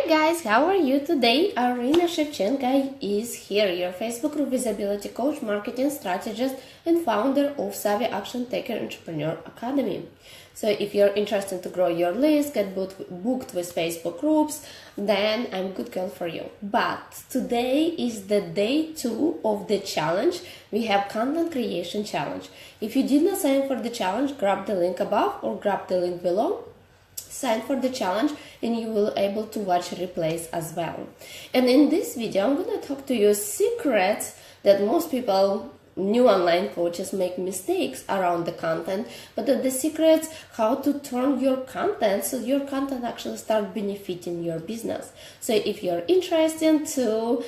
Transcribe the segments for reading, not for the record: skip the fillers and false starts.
Hi guys, how are you today? Iryna Shevchenko is here, your Facebook group visibility coach, marketing strategist, and founder of Savvy Action Taker Entrepreneur Academy. So if you're interested to grow your list, get booked with Facebook groups, then I'm good girl for you. But today is the day 2 of the challenge. We have content creation challenge. If you did not sign for the challenge, grab the link above or grab the link below. Sign for the challenge and you will able to watch replays as well. And in this video, I'm going to talk to you secrets that most people, new online coaches, make mistakes around the content, but the secrets how to turn your content so your content actually start benefiting your business. So if you're interested to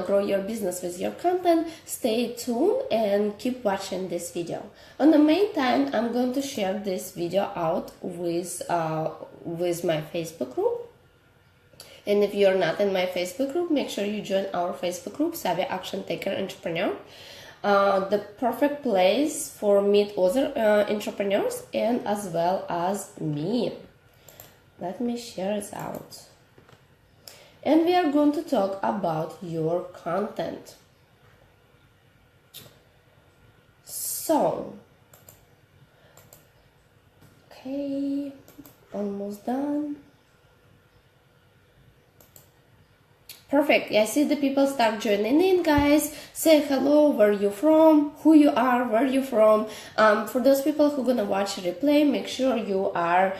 grow your business with your content, stay tuned and keep watching this video. On the meantime, I'm going to share this video out with my Facebook group. And if you're not in my Facebook group, make sure you join our Facebook group, Savvy Action Taker Entrepreneur. The perfect place for meet other entrepreneurs and as well as me. Let me share it out. And we are going to talk about your content. So, okay, almost done. Perfect. I see the people start joining in, guys. Say hello, where you from, who you are, where you from. For those people who gonna watch a replay, make sure you are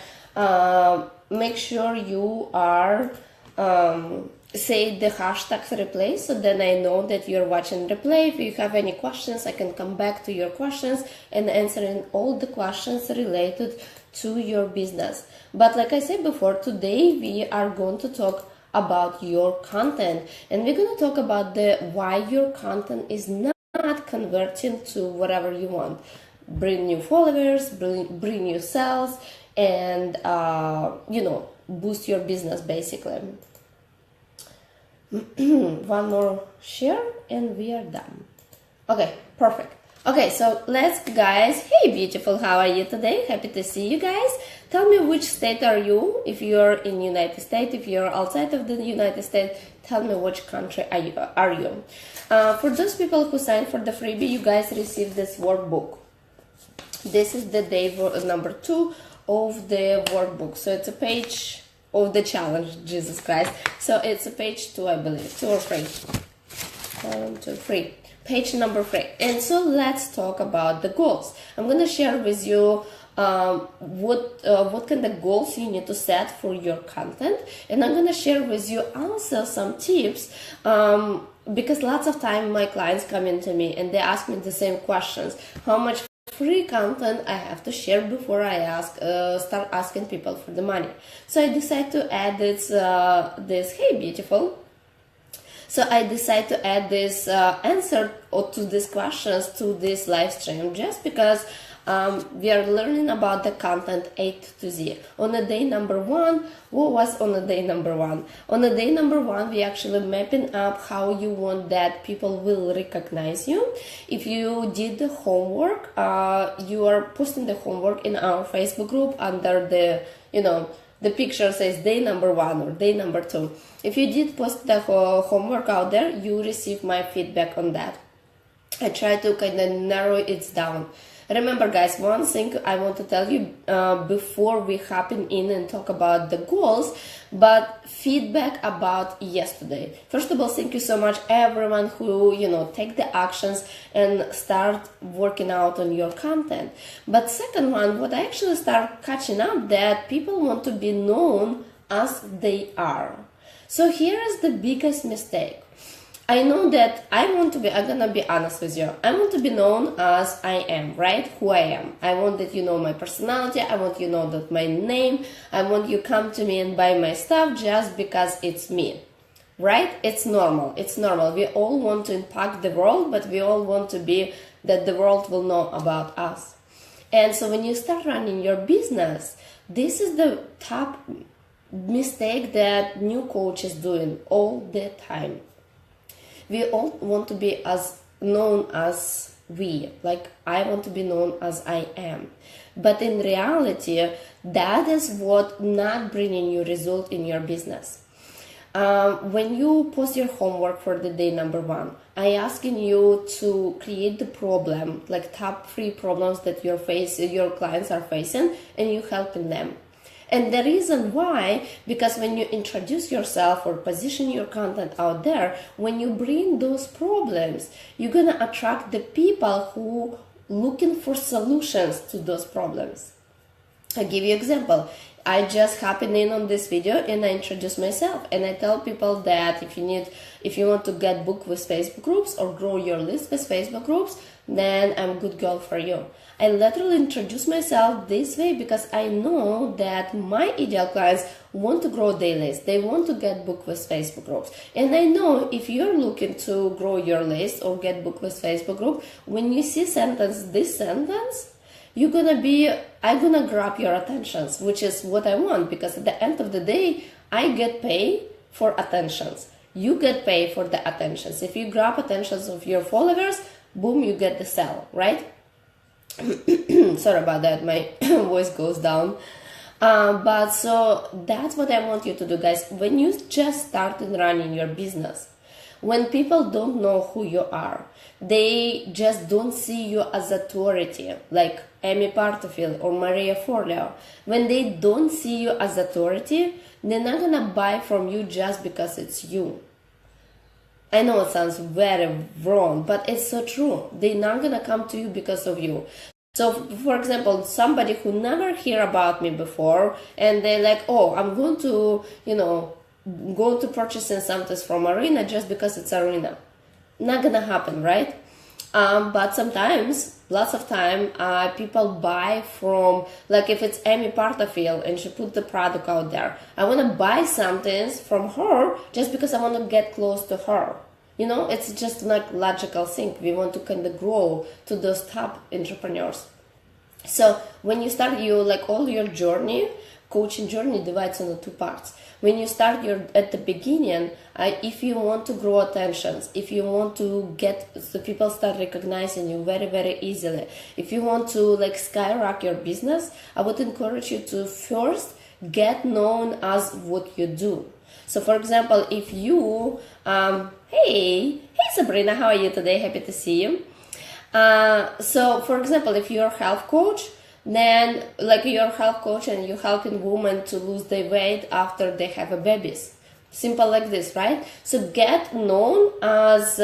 say the hashtags replay, so then I know that you're watching replay. If you have any questions, I can come back to your questions and answering all the questions related to your business. But like I said before, today we are going to talk about your content, and we're going to talk about why your content is not converting to whatever you want. Bring new followers, bring new sales, and boost your business basically. One more share and we are done. Okay, perfect. Okay, so let's guys. Hey beautiful, how are you today? Happy to see you guys. Tell me which state are you. If you're in United States, if you're outside of the United States, tell me which country are you. For those people who signed for the freebie, you guys received this workbook. This is the day number 2 of the workbook. So it's a page of the challenge, Jesus Christ. So it's a page 2, I believe, 2 or 3. 1, 2, 3. Page number 3. And so let's talk about the goals. I'm going to share with you what kind of goals you need to set for your content, and I'm going to share with you also some tips because lots of time my clients come into me and they ask me the same questions. How much free content I have to share before I start asking people for the money? So I decided to add this hey beautiful. So I decided to add this answer to these questions to this live stream just because we are learning about the content A to Z. On the day number 1, what was on the day number 1? On the day number 1, we actually mapping up how you want that people will recognize you. If you did the homework, you are posting the homework in our Facebook group under the picture says day number 1 or day number 2. If you did post the homework out there, you receive my feedback on that. I try to kind of narrow it down. Remember guys, one thing I want to tell you before we hop in and talk about the goals, but feedback about yesterday. First of all, thank you so much everyone who take the actions and start working out on your content. But second one, what I actually start catching up that people want to be known as they are. So here is the biggest mistake. I know that I'm gonna be honest with you. I want to be known as I am, right? Who I am. I want that you know my personality. I want you know that my name. I want you come to me and buy my stuff just because it's me, right? It's normal. It's normal. We all want to impact the world, but we all want to be that the world will know about us. And so when you start running your business, this is the top mistake that new coaches doing all the time. We all want to be as known as we, like I want to be known as I am. But in reality, that is what not bringing you result in your business. When you post your homework for the day number 1, I asking you to create the problem, like top 3 problems that your clients are facing, and you helping them. And the reason why, because when you introduce yourself or position your content out there, when you bring those problems, you're gonna attract the people who looking for solutions to those problems. I'll give you an example. I just happened in on this video and I introduce myself and I tell people that if you want to get booked with Facebook groups or grow your list with Facebook groups, then I'm a good girl for you. I literally introduce myself this way because I know that my ideal clients want to grow their list. They want to get booked with Facebook groups. And I know if you're looking to grow your list or get booked with Facebook group, when you see this sentence, I'm gonna grab your attentions, which is what I want, because at the end of the day, I get paid for attentions. You get paid for the attentions. If you grab attentions of your followers, boom, you get the sale, right? Sorry about that, my voice goes down. But so that's what I want you to do, guys. When you just started running your business, when people don't know who you are, they just don't see you as authority, like Amy Porterfield or Maria Forleo. When they don't see you as authority, they're not gonna buy from you just because it's you. I know it sounds very wrong, but it's so true. They're not gonna come to you because of you. So, for example, somebody who never hear about me before, and they're like, oh, I'm going to, go to purchasing something from Iryna just because it's Iryna. Not gonna happen, right? But sometimes, lots of time, people buy from, like if it's Amy Porterfield and she put the product out there, I want to buy something from her just because I want to get close to her. It's just not logical thing. We want to kind of grow to those top entrepreneurs. So when you start all your journey, coaching journey divides into 2 parts. When you start at the beginning, if you want to grow attentions, if you want to so people start recognizing you very, very easily, if you want to skyrocket your business, I would encourage you to first get known as what you do. So for example, if you, hey Sabrina, how are you today? Happy to see you. So for example, if you're a health coach, then you're a health coach and you're helping women to lose their weight after they have a babies. Simple like this, right? So get known as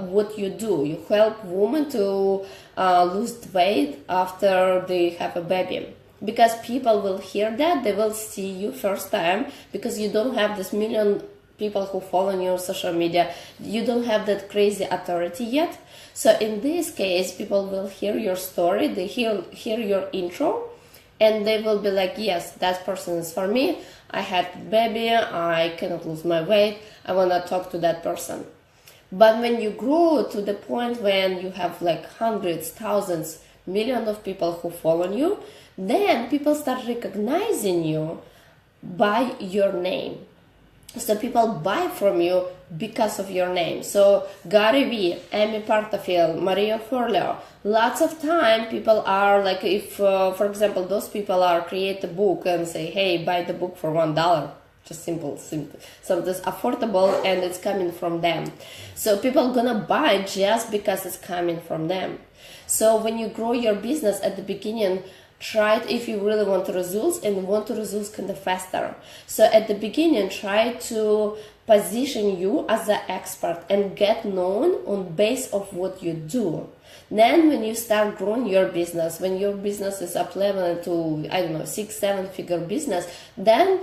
what you do. You help women to lose weight after they have a baby. Because people will hear that, they will see you first time, because you don't have this million people who follow you on social media. You don't have that crazy authority yet. So in this case, people will hear your story, they hear your intro, and they will be like, yes, that person is for me. I had a baby, I cannot lose my weight, I want to talk to that person. But when you grow to the point when you have hundreds, thousands, millions of people who follow you, then people start recognizing you by your name. So people buy from you because of your name. So Gary Vee, Amy Porterfield, Maria Forleo, lots of time people are if for example those people are create a book and say, hey, buy the book for $1, just simple. So it's affordable and it's coming from them. So people gonna buy just because it's coming from them. So when you grow your business at the beginning, try it if you really want results and want the results kind of faster. So at the beginning, try to position you as an expert and get known on base of what you do. Then when you start growing your business, when your business is up level to, 6-7 figure business, then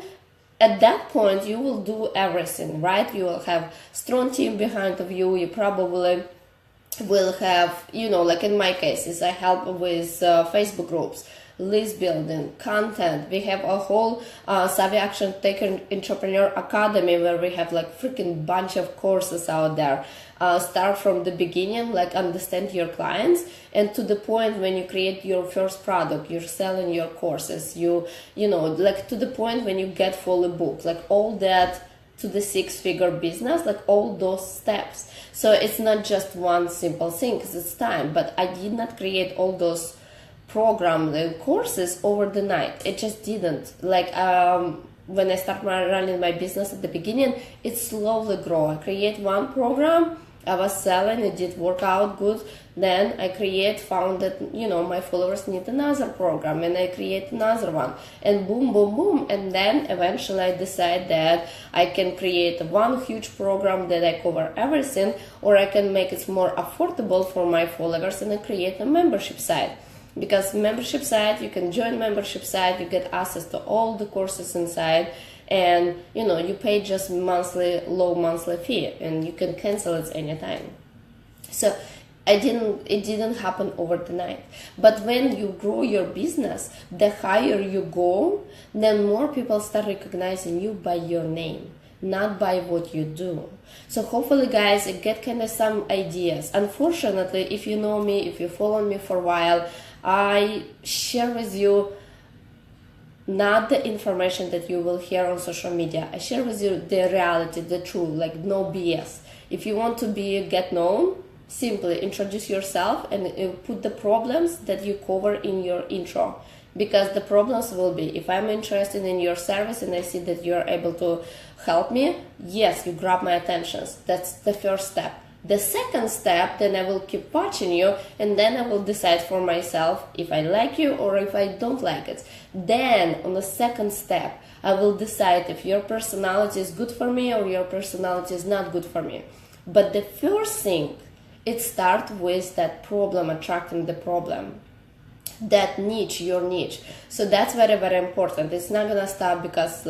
at that point you will do everything, right? You will have strong team behind of you. You probably will have, in my cases, I help with Facebook groups, list building, content. We have a whole Savvy Action Taker Entrepreneur Academy where we have freaking bunch of courses out there. Start from the beginning, understand your clients, and to the point when you create your first product, you're selling your courses, to the point when you get fully booked, all that to the 6-figure business, all those steps. So it's not just one simple thing, because it's time, but I did not create all those programs and courses over the night. It just didn't. when I start running my business at the beginning, it slowly grow. I create one program, I was selling, it did work out good. Then I found that, my followers need another program, and I create another one, and boom, boom, boom. And then eventually I decide that I can create one huge program that I cover everything, or I can make it more affordable for my followers and I create a membership site. Because membership site, you can join membership site, you get access to all the courses inside, and you pay just low monthly fee, and you can cancel it anytime. So it didn't happen overnight. But when you grow your business, the higher you go, then more people start recognizing you by your name, not by what you do. So hopefully, guys, you get kind of some ideas. Unfortunately, if you know me, if you follow me for a while, I share with you not the information that you will hear on social media. I share with you the reality, the truth, like no BS. If you want to get known, simply introduce yourself and put the problems that you cover in your intro. Because the problems will be, if I'm interested in your service and I see that you're able to help me, yes, you grab my attention. That's the first step. The second step, then I will keep watching you, and then I will decide for myself if I like you or if I don't like it. Then, on the second step, I will decide if your personality is good for me or your personality is not good for me. But the first thing, it starts with that problem, attracting the problem. That niche, your niche. So that's very, very important. It's not gonna stop because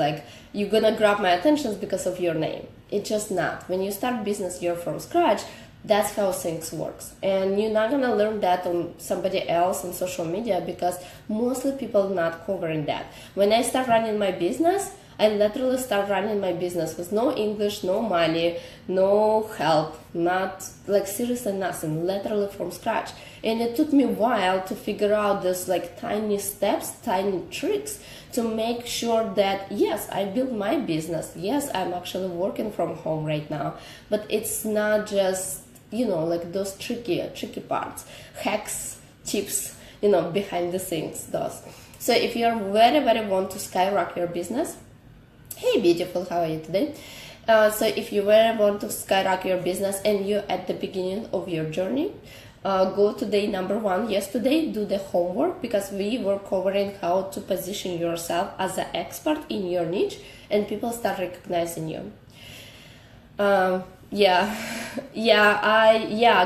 you're gonna grab my attention because of your name. It's just not. When you start business, you're from scratch. That's how things works, and you're not gonna learn that on somebody else on social media, because mostly people not covering that. When I start running my business, I literally start running my business with no English, no money, no help, not seriously nothing, literally from scratch. And it took me a while to figure out this tiny steps, tiny tricks to make sure that yes, I built my business. Yes, I'm actually working from home right now, but it's not just those tricky parts, hacks, tips, behind the scenes, those. So if you're very, very want to skyrocket your business, hey beautiful, how are you today? So if you really want to skyrocket your business and you're at the beginning of your journey, go to day number 1. Yesterday, do the homework, because we were covering how to position yourself as an expert in your niche and people start recognizing you.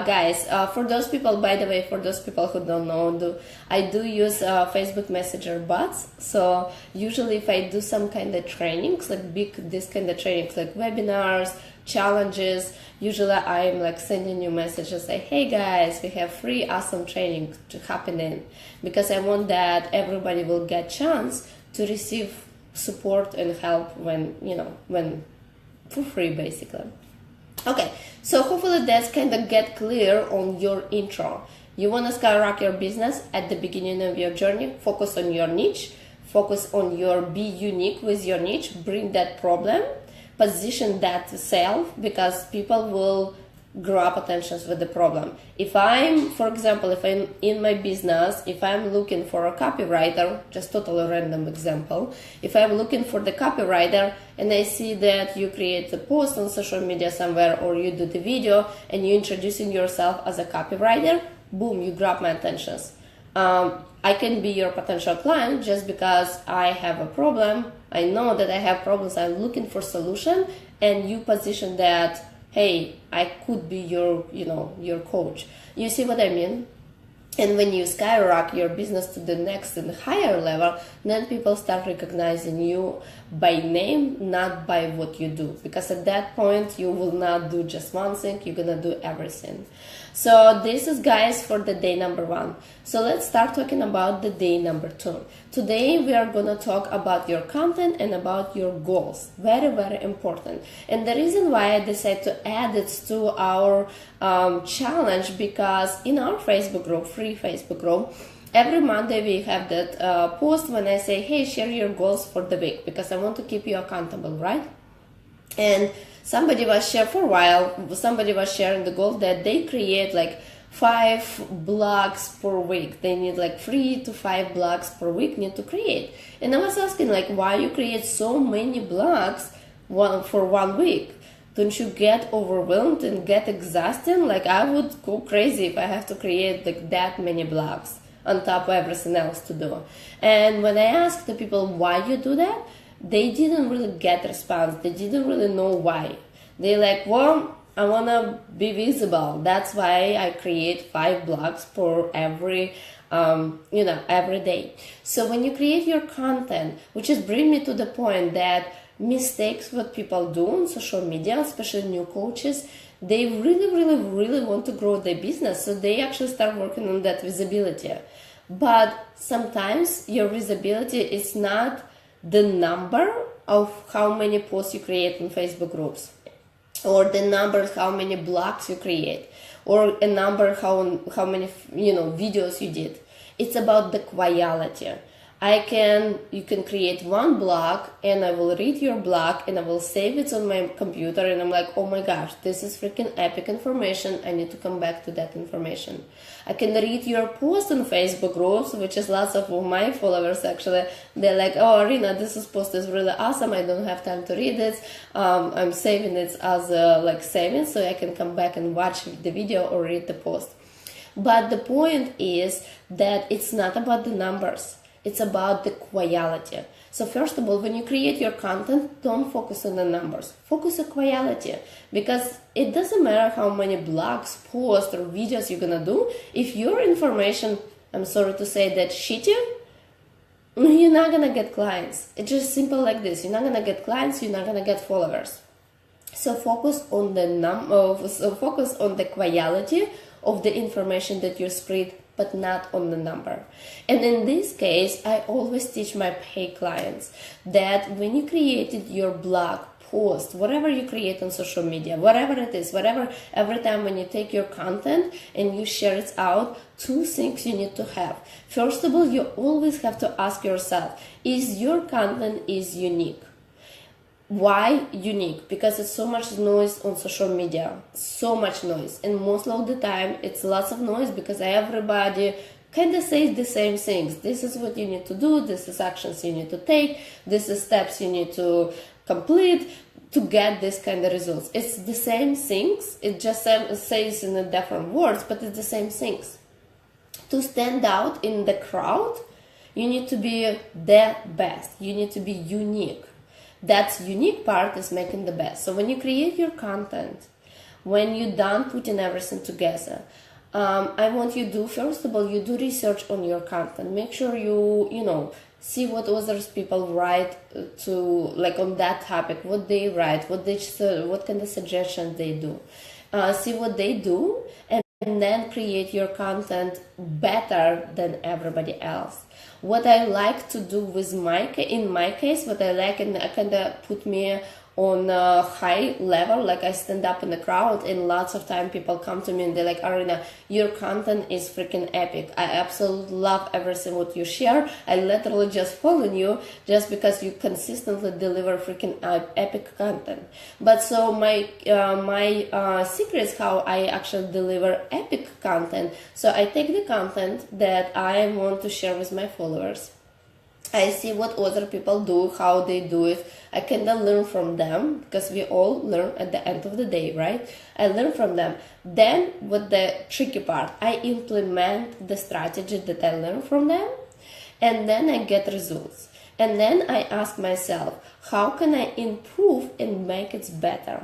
Guys, for those people, by the way, for those people who don't know, I do use Facebook Messenger bots. So usually if I do some kind of trainings, this kind of trainings, like webinars, challenges, usually I'm sending you messages like, hey guys, we have free awesome training to happening, because I want that everybody will get chance to receive support and help when for free, basically. Okay, so hopefully that's kind of get clear on your intro. You want to skyrocket your business at the beginning of your journey. Focus on your niche. Focus on be unique with your niche. Bring that problem. Position that self, because people will grab attention with the problem. If I'm, for example, if I'm in my business, if I'm looking for a copywriter, just totally random example, if I'm looking for the copywriter and I see that you create a post on social media somewhere, or you do the video and you're introducing yourself as a copywriter, boom, you grab my attention. I can be your potential client just because I have a problem. I know that I have problems. I'm looking for solution, and you position that, hey, I could be your coach. You see what I mean? And when you skyrocket your business to the next and higher level, then people start recognizing you by name, not by what you do. Because at that point, you will not do just one thing, you're gonna do everything. So this is, guys, for the day number 1. So let's start talking about the day number 2. Today we are gonna talk about your content and about your goals. Very, very important. And the reason why I decided to add it to our challenge, because in our Facebook group, free Facebook group, every Monday we have that post when I say, hey, share your goals for the week, because I want to keep you accountable, right? And somebody was sharing for a while, somebody was sharing the goal that they create 5 blogs per week. They need like 3 to 5 blogs per week need to create. And I was asking like, why you create so many blogs for 1 week? Don't you get overwhelmed and get exhausted? Like, I would go crazy if I have to create like that many blogs on top of everything else to do. And when I asked the people why you do that, they didn't really get response. They didn't really know why. They like, well, I want to be visible. That's why I create 5 blogs for every every day. So when you create your content, which is bring me to the point that mistakes what people do on social media, especially new coaches, they really want to grow their business, so they actually start working on that visibility. But sometimes your visibility is not the number of how many posts you create in Facebook groups, or the number of how many blogs you create, or a number how many videos you did. It's about the quality. You can create 1 blog and I will read your blog and I will save it on my computer and I'm like, oh my gosh, this is freaking epic information. I need to come back to that information. I can read your post on Facebook groups, which is lots of my followers actually. They're like, oh, Iryna, this post is really awesome. I don't have time to read it. I'm saving it as saving so I can come back and watch the video or read the post. But the point is that it's not about the numbers. It's about the quality. So first of all, when you create your content, don't focus on the numbers. Focus on quality. Because it doesn't matter how many blogs, posts, or videos you're gonna do. If your information, I'm sorry to say that, shitty, you're not gonna get clients. It's just simple like this. You're not gonna get clients, you're not gonna get followers. So focus on the quality of the information that you spread, but not on the number. And in this case, I always teach my pay clients that when you created your blog, post, whatever you create on social media, whatever it is, every time when you take your content and you share it out, 2 things you need to have. First of all, you always have to ask yourself, is your content is unique? Why unique? Because it's so much noise on social media, so much noise, and most of the time it's lots of noise because everybody kind of says the same things. This is what you need to do, this is actions you need to take, this is steps you need to complete to get this kind of results. It's the same things, it just says in a different words, but it's the same things. To stand out in the crowd, you need to be the best, you need to be unique. That unique part is making the best. So when you create your content, when you're done putting everything together, I want you to do, first of all, you do research on your content. Make sure you see what others people write on that topic, what they write, what kind of suggestions they do. See what they do, and then create your content better than everybody else. What I like to do with in my case, what I like, and kind of put me on a high level, like I stand up in the crowd and lots of time people come to me and they're like, Iryna, your content is freaking epic. I absolutely love everything what you share. I literally just follow you just because you consistently deliver freaking epic content. But so my secret is how I actually deliver epic content. So I take the content that I want to share with my followers. I see what other people do, how they do it. I kind of learn from them because we all learn at the end of the day, right? I learn from them. Then, with the tricky part, I implement the strategy that I learned from them, and then I get results. And then I ask myself, how can I improve and make it better?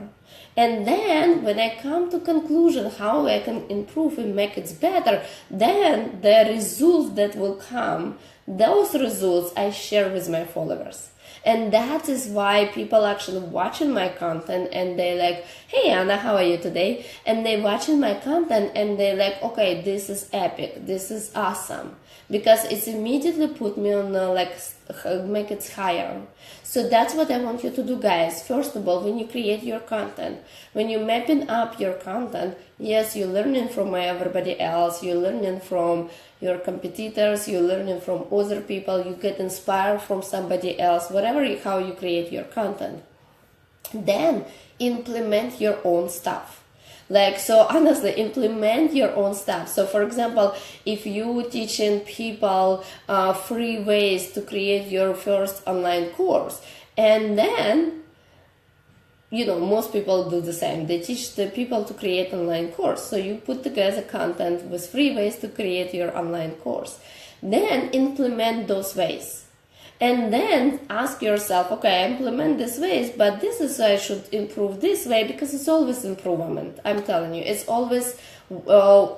And then when I come to conclusion how I can improve and make it better, then the results that will come, those results I share with my followers. And that is why people actually watching my content and they like, hey Anna, how are you today? And they watching my content and they like, okay, this is epic, this is awesome. Because it's immediately put me on make it higher. So that's what I want you to do, guys. First of all, when you create your content, when you're mapping up your content, yes, you're learning from everybody else, you're learning from your competitors, you're learning from other people, you get inspired from somebody else, how you create your content. Then implement your own stuff. Like, so honestly, implement your own stuff. So for example, if you teaching people free ways to create your first online course, and then most people do the same. They teach the people to create online course. So you put together content with free ways to create your online course. Then implement those ways. And then ask yourself, okay, I implement these ways, but this is why I should improve this way, because it's always improvement. I'm telling you, it's always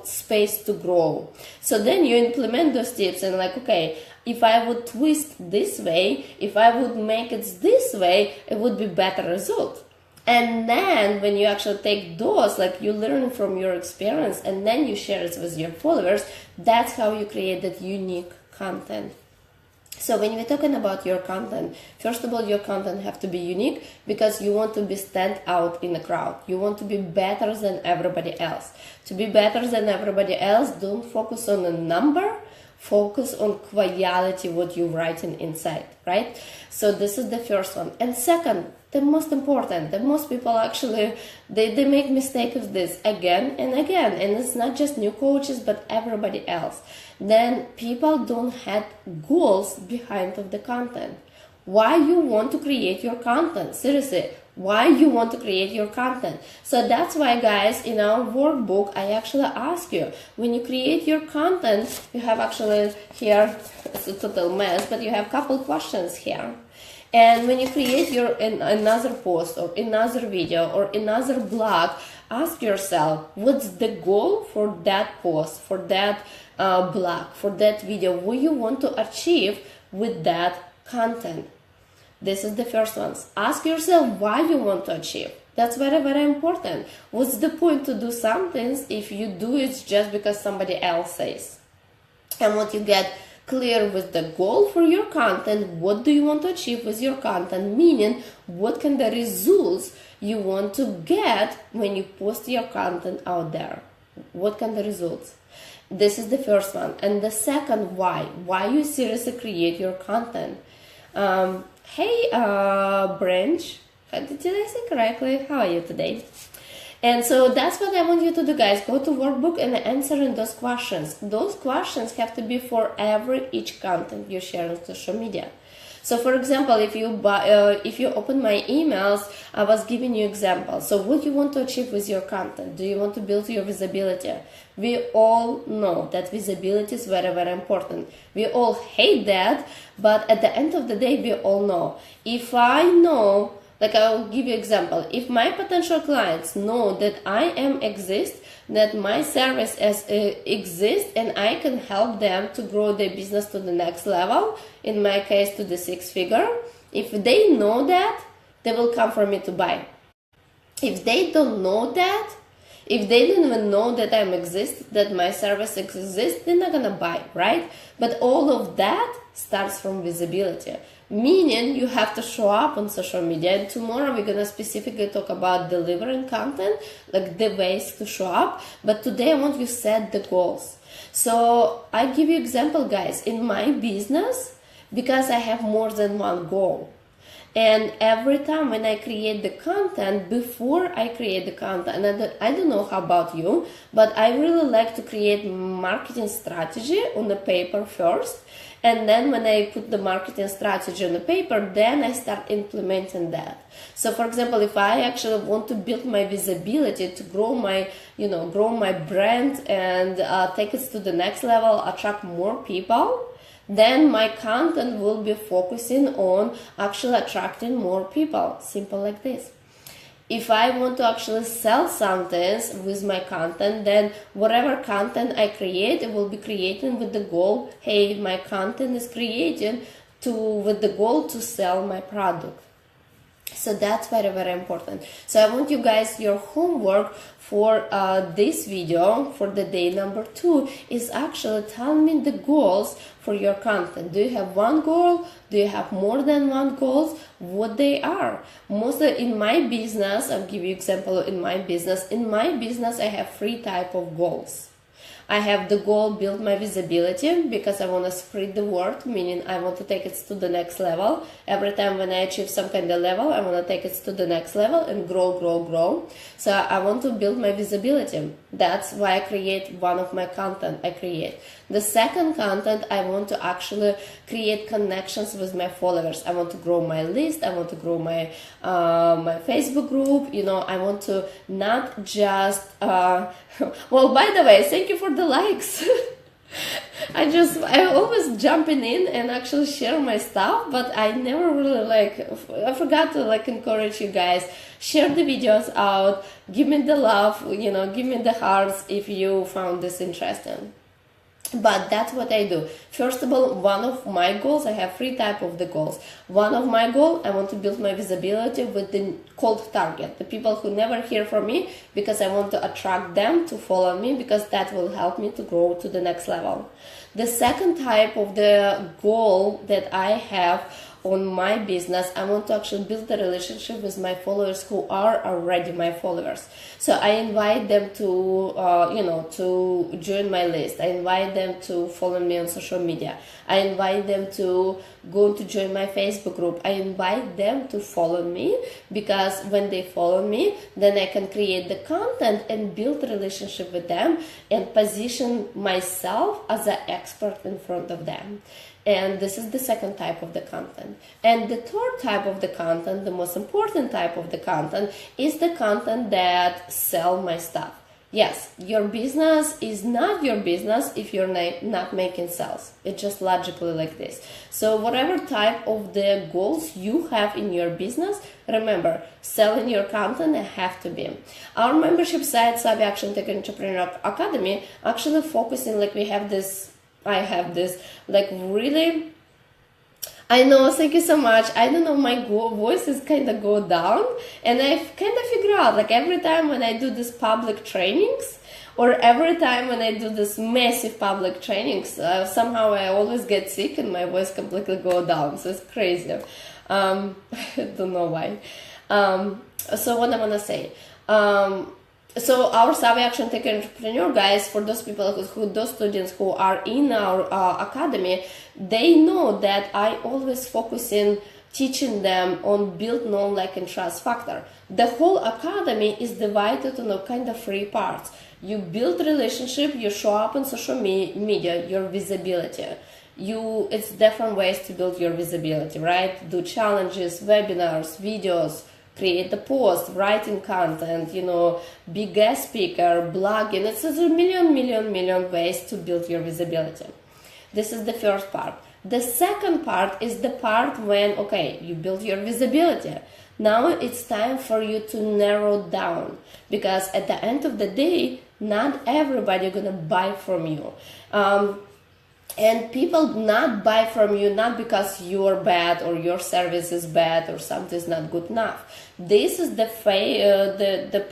space to grow. So then you implement those tips and like, okay, if I would twist this way, if I would make it this way, it would be better result. And then when you actually take those, like you learn from your experience and then you share it with your followers, that's how you create that unique content. So when we're talking about your content, first of all, your content have to be unique because you want to be stand out in the crowd. You want to be better than everybody else. To be better than everybody else, don't focus on a number, focus on quality, what you're writing inside, right? So this is the first one. And second, the most important, that most people actually, they make mistake of this again and again. And it's not just new coaches, but everybody else. Then people don't have goals behind of the content. Why you want to create your content? Seriously, why you want to create your content? So that's why, guys, in our workbook, I actually ask you, when you create your content, you have actually here, it's a total mess, but you have a couple questions here. And when you create your another post or another video or another blog, ask yourself, what's the goal for that post, for that blog, for that video? What you want to achieve with that content? This is the first one. Ask yourself why you want to achieve. That's very, very important. What's the point to do something if you do it just because somebody else says? And what you get clear with the goal for your content, what do you want to achieve with your content, meaning what can the results you want to get when you post your content out there. What can the results? This is the first one. And the second, why you seriously create your content. Hey Branch, did I say correctly? How are you today? And so that's what I want you to do, guys. Go to workbook and answering those questions. Those questions have to be for each content you share on social media. So for example, if you open my emails, I was giving you examples. So what you want to achieve with your content? Do you want to build your visibility? We all know that visibility is very, very important. We all hate that, but at the end of the day, we all know. If I know, like I will give you an example. If my potential clients know that I exist, that my service exists, and I can help them to grow their business to the next level, in my case to the 6-figure, if they know that, they will come for me to buy. If they don't know that, if they don't even know that I exist, that my service exists, they're not gonna buy, right? But all of that starts from visibility. Meaning you have to show up on social media, and tomorrow we're gonna specifically talk about delivering content, like the ways to show up. But today I want you to set the goals. So I give you example, guys, in my business, because I have more than one goal. And every time when I create the content, before I create the content, and I don't know how about you, but I really like to create marketing strategy on the paper first. And then when I put the marketing strategy on the paper, then I start implementing that. So for example, if I actually want to build my visibility, to grow my, grow my brand and take it to the next level, attract more people, then my content will be focusing on actually attracting more people. Simple like this. If I want to actually sell something with my content, then whatever content I create, it will be creating with the goal, hey, my content is creating with the goal to sell my product. So that's very, very important. So I want you guys, your homework for this video, for the day number 2, is actually tell me the goals for your content. Do you have one goal? Do you have more than one goals? What they are? Mostly in my business, I'll give you example in my business. In my business, I have 3 types of goals. I have the goal, build my visibility, because I want to spread the word, meaning I want to take it to the next level. Every time when I achieve some kind of level, I want to take it to the next level and grow, grow, grow. So I want to build my visibility. That's why I create one of my content I create. The second content, I want to actually create connections with my followers. I want to grow my list. I want to grow my my Facebook group. You know, I want to not just well, by the way, thank you for the likes. I always jumping in and actually share my stuff, but I never really I forgot to encourage you guys. Share the videos out, give me the love, you know, give me the hearts if you found this interesting. But that's what I do. First of all, one of my goals, I have 3 types of the goals. One of my goals, I want to build my visibility with the cold target, the people who never hear from me, because I want to attract them to follow me, because that will help me to grow to the next level. The second type of the goal that I have on my business, I want to actually build a relationship with my followers who are already my followers. So I invite them to, to join my list. I invite them to follow me on social media. I invite them to go to join my Facebook group. I invite them to follow me, because when they follow me, then I can create the content and build a relationship with them and position myself as an expert in front of them. And this is the second type of the content. And the third type of the content, the most important type of the content, is the content that sell my stuff. Yes, your business is not your business if you're not making sales. It's just logically like this. So whatever type of the goals you have in your business, remember, selling your content have to be. Our membership site, Savvy Action Taker Entrepreneur Academy, actually focusing, I have this really, I know, thank you so much. I don't know, my voice is kind of go down, and I kind of figure out, every time when I do these public trainings, or every time when I do this massive public trainings, somehow I always get sick and my voice completely go down. So it's crazy. I don't know why. So what I want to say. So our Savvy Action Taker Entrepreneur guys, for those people those students who are in our academy, they know that I always focus in teaching them on build, know, like, and trust factor. The whole academy is divided into kind of 3 parts. You build relationship, you show up on social media, your visibility. It's different ways to build your visibility, right? Do challenges, webinars, videos, create the post, writing content, be guest speaker, blogging. It's a million ways to build your visibility. This is the first part. The second part is the part when, okay, you build your visibility. Now it's time for you to narrow down, because at the end of the day, not everybody gonna buy from you. And people not buy from you not because you're bad or your service is bad or something is not good enough. This is the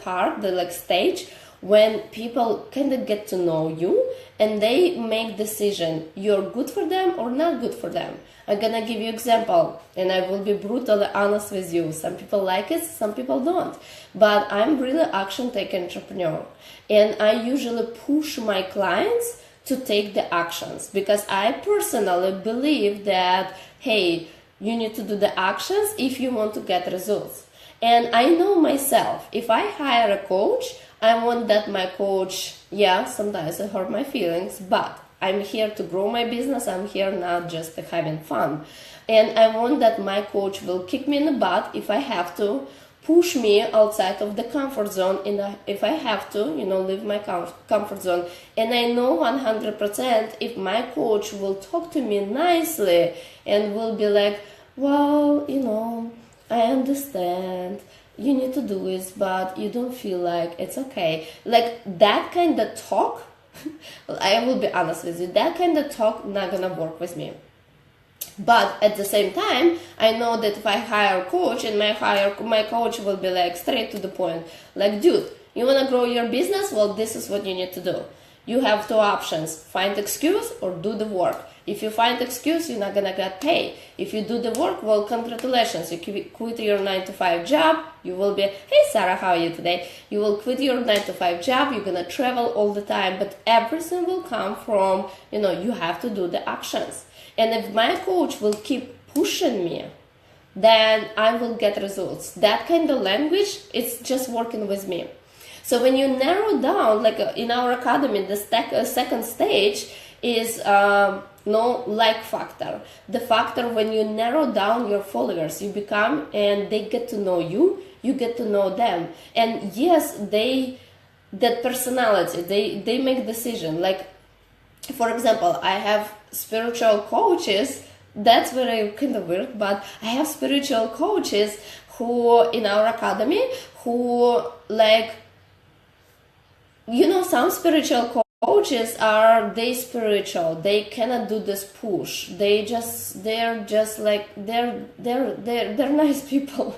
part, the stage when people kind of get to know you and they make decision you're good for them or not good for them. I'm gonna give you example, and I will be brutally honest with you. Some people like it, some people don't. But I'm really action taker entrepreneur, and I usually push my clients to take the actions, because I personally believe that, hey, you need to do the actions if you want to get results. And I know myself, if I hire a coach, I want that my coach, sometimes I hurt my feelings, but I'm here to grow my business. I'm here not just having fun. And I want that my coach will kick me in the butt if I have to, push me outside of the comfort zone, and if I have to, leave my comfort zone. And I know 100% if my coach will talk to me nicely and will be like, well, I understand, you need to do this, but you don't feel like it's okay. Like that kind of talk, I will be honest with you, that kind of talk not gonna work with me. But at the same time, I know that if I hire a coach and my coach will be straight to the point, dude, you want to grow your business? Well, this is what you need to do. You have 2 options, find excuse or do the work. If you find excuse, you're not gonna get paid. If you do the work, well, congratulations. You quit your 9-to-5 job. You will be, hey Sarah, how are you today? You will quit your 9-to-5 job. You're gonna travel all the time, but everything will come from, you have to do the actions. And if my coach will keep pushing me, then I will get results. That kind of language, it's just working with me. So when you narrow down, like in our academy, the second stage is no like factor. The factor when you narrow down your followers, you become, and they get to know you, you get to know them. And yes, that personality, they make decision. Like, for example, I have spiritual coaches. That's very kind of weird, but I have spiritual coaches who in our academy who like, some spiritual coaches they spiritual. They cannot do this push. They're nice people.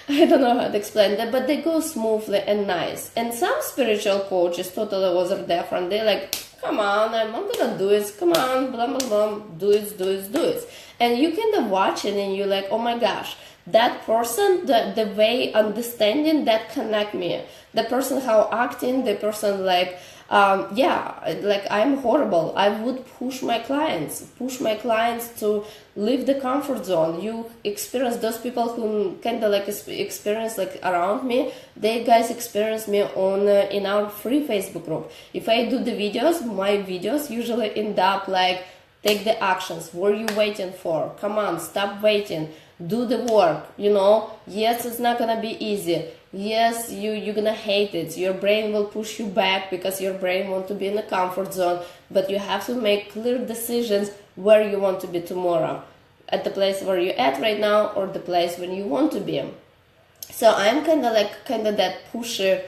I don't know how to explain that, but they go smoothly and nice. And some spiritual coaches totally was different. They like, come on, I'm gonna do it. Come on, blah blah blah, do it. And you kind of watch it and you're like, oh my gosh, that person, the way understanding that connect me. The person how acting, the person like, like I'm horrible. I would push my clients to leave the comfort zone. You experience those people who kind of like experience like around me. They guys experience me on in our free Facebook group. If I do the videos, my videos usually end up like, take the actions. What are you waiting for? Come on, stop waiting. Do the work. Yes, it's not gonna be easy. Yes, you're gonna hate it. Your brain will push you back because your brain wants to be in the comfort zone. But you have to make clear decisions where you want to be tomorrow, at the place where you're at right now, or the place when you want to be. So I'm kind of that pusher.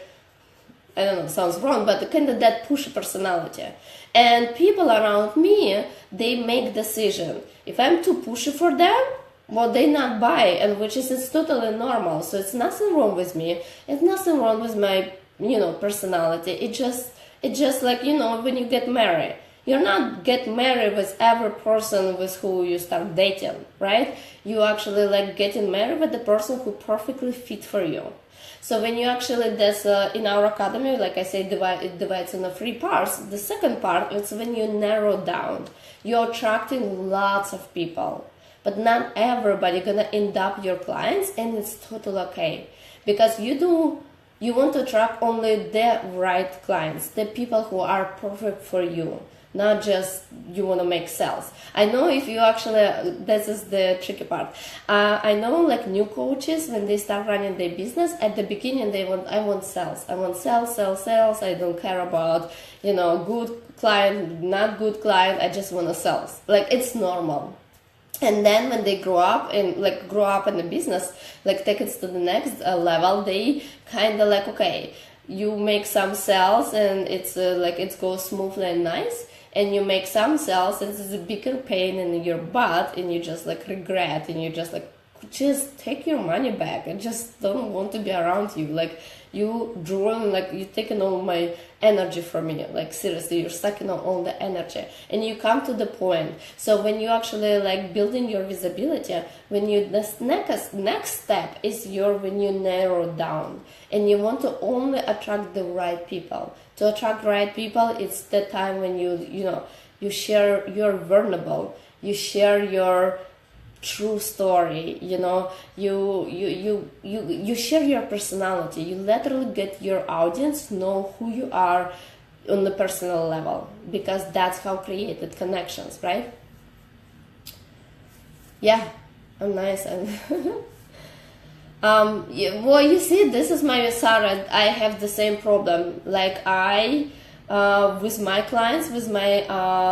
I don't know, sounds wrong, but kind of that pushy personality. And people around me, they make decision. If I'm too pushy for them, well, they not buy, and which is it's totally normal. So it's nothing wrong with me. It's nothing wrong with my, personality. It just like, when you get married, you're not get married with every person with who you start dating, right? You actually like getting married with the person who perfectly fit for you. So when you actually, that's in our academy, like I say, it divides into 3 parts. The second part is when you narrow down. You're attracting lots of people, but not everybody gonna end up your clients, and it's totally okay. Because you want to attract only the right clients, the people who are perfect for you. Not just you want to make sales. I know if you actually, this is the tricky part. I know like new coaches, when they start running their business, at the beginning I want sales. I want sales. I don't care about, good client, not good client. I just want to sell. Like it's normal. And then when they grow up in the business, like take it to the next level, they kind of like, okay, you make some sales and it's it goes smoothly and nice. And you make some sales and it's a bigger pain in your butt, and you just like regret, and you just like, just take your money back. I just don't want to be around you. Like you drawing, like you taking all my energy from me. Like seriously, you're sucking on all the energy, and you come to the point. So when you actually like building your visibility, when you the next step is when you narrow down, and you want to only attract the right people. To attract right people, it's the time when you share your vulnerable, you share your true story, you share your personality. You literally get your audience know who you are on the personal level, because that's how created connections, right? Yeah, I'm nice. Well, you see, this is my Sarah. I have the same problem. Like with my clients, with my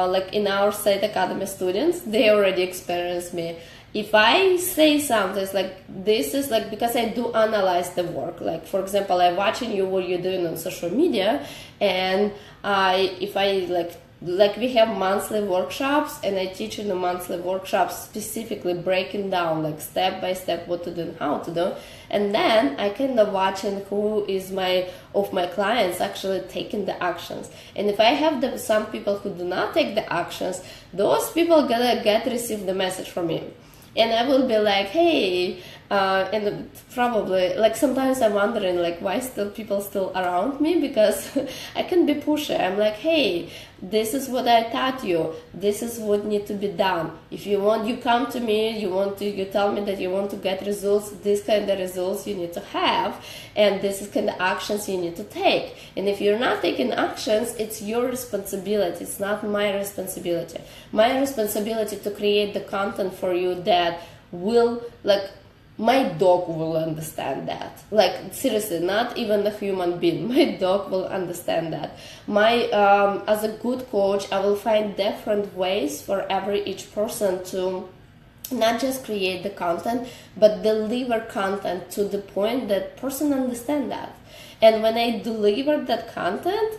like in our State Academy students, they already experienced me. If I say something, it's like this is like, because I do analyze the work. Like for example, I'm watching you what you're doing on social media, and if I like Like we have monthly workshops, and I teach in the monthly workshops specifically breaking down like step by step what to do and how to do. And then I kind of watching who is my clients actually taking the actions. And if I have some people who do not take the actions, those people gonna receive the message from me. And I will be like, hey, and probably like sometimes I'm wondering like why still people still around me, because I can be pushy. I'm like, hey, this is what I taught you. This is what need to be done. If you want, you come to me. You tell me that you want to get results. This kind of results you need to have, and this is kind of actions you need to take. And if you're not taking actions, it's your responsibility. It's not my responsibility. My responsibility to create the content for you that will like. My dog will understand that. Like seriously, not even a human being. My dog will understand that. As a good coach, I will find different ways for each person to not just create the content, but deliver content to the point that person understand that. And when I deliver that content,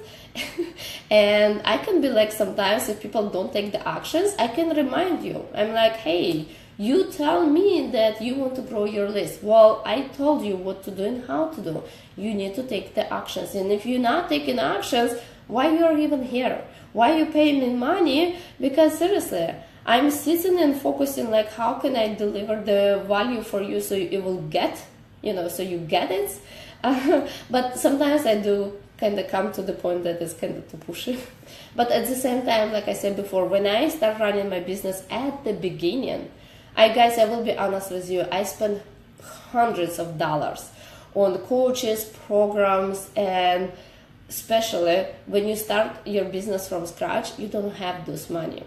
and I can be like, sometimes if people don't take the actions, I can remind you. I'm like, hey, you tell me that you want to grow your list. Well, I told you what to do and how to do. You need to take the actions. And if you're not taking actions, why you're even here? Why you paying me money? Because seriously, I'm sitting and focusing like, how can I deliver the value for you so you will get, so you get it. But sometimes I do kind of come to the point that it's kind of too pushy. But at the same time, like I said before, when I start running my business at the beginning, I will be honest with you, I spent hundreds of dollars on coaches, programs, and especially when you start your business from scratch, you don't have this money.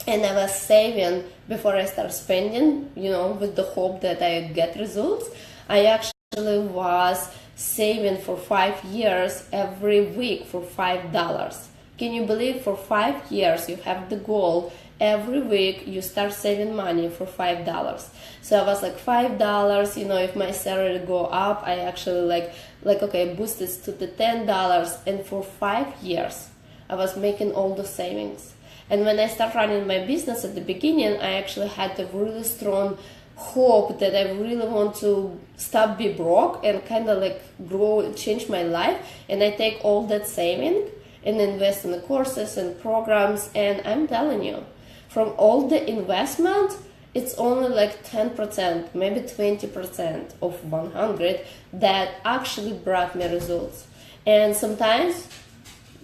And I was saving before I start spending, with the hope that I get results. I actually was saving for 5 years every week for $5. Can you believe for 5 years you have the goal? Every week you start saving money for $5. So I was like $5, if my salary go up, I actually okay, boost this to the $10. And for 5 years, I was making all the savings. And when I started running my business at the beginning, I actually had a really strong hope that I really want to stop be broke and kind of like grow, change my life. And I take all that saving and invest in the courses and programs. And I'm telling you, from all the investment, it's only like 10%, maybe 20% of 100 that actually brought me results. And sometimes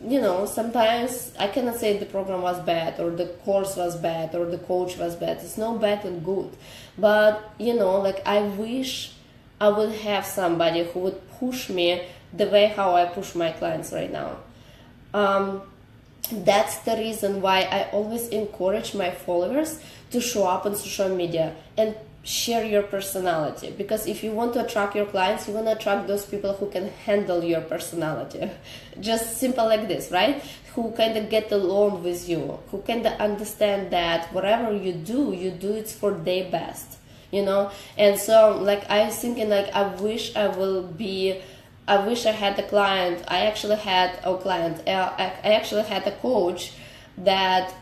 I cannot say the program was bad or the course was bad or the coach was bad. It's no bad and good. But, I wish I would have somebody who would push me the way how I push my clients right now. That's the reason why I always encourage my followers to show up on social media and share your personality. Because if you want to attract your clients, you want to attract those people who can handle your personality. Just simple like this, right? Who kind of get along with you, who kind of understand that whatever you do it for their best, And so I was thinking I wish I had a client. I actually had a client. I actually had a coach that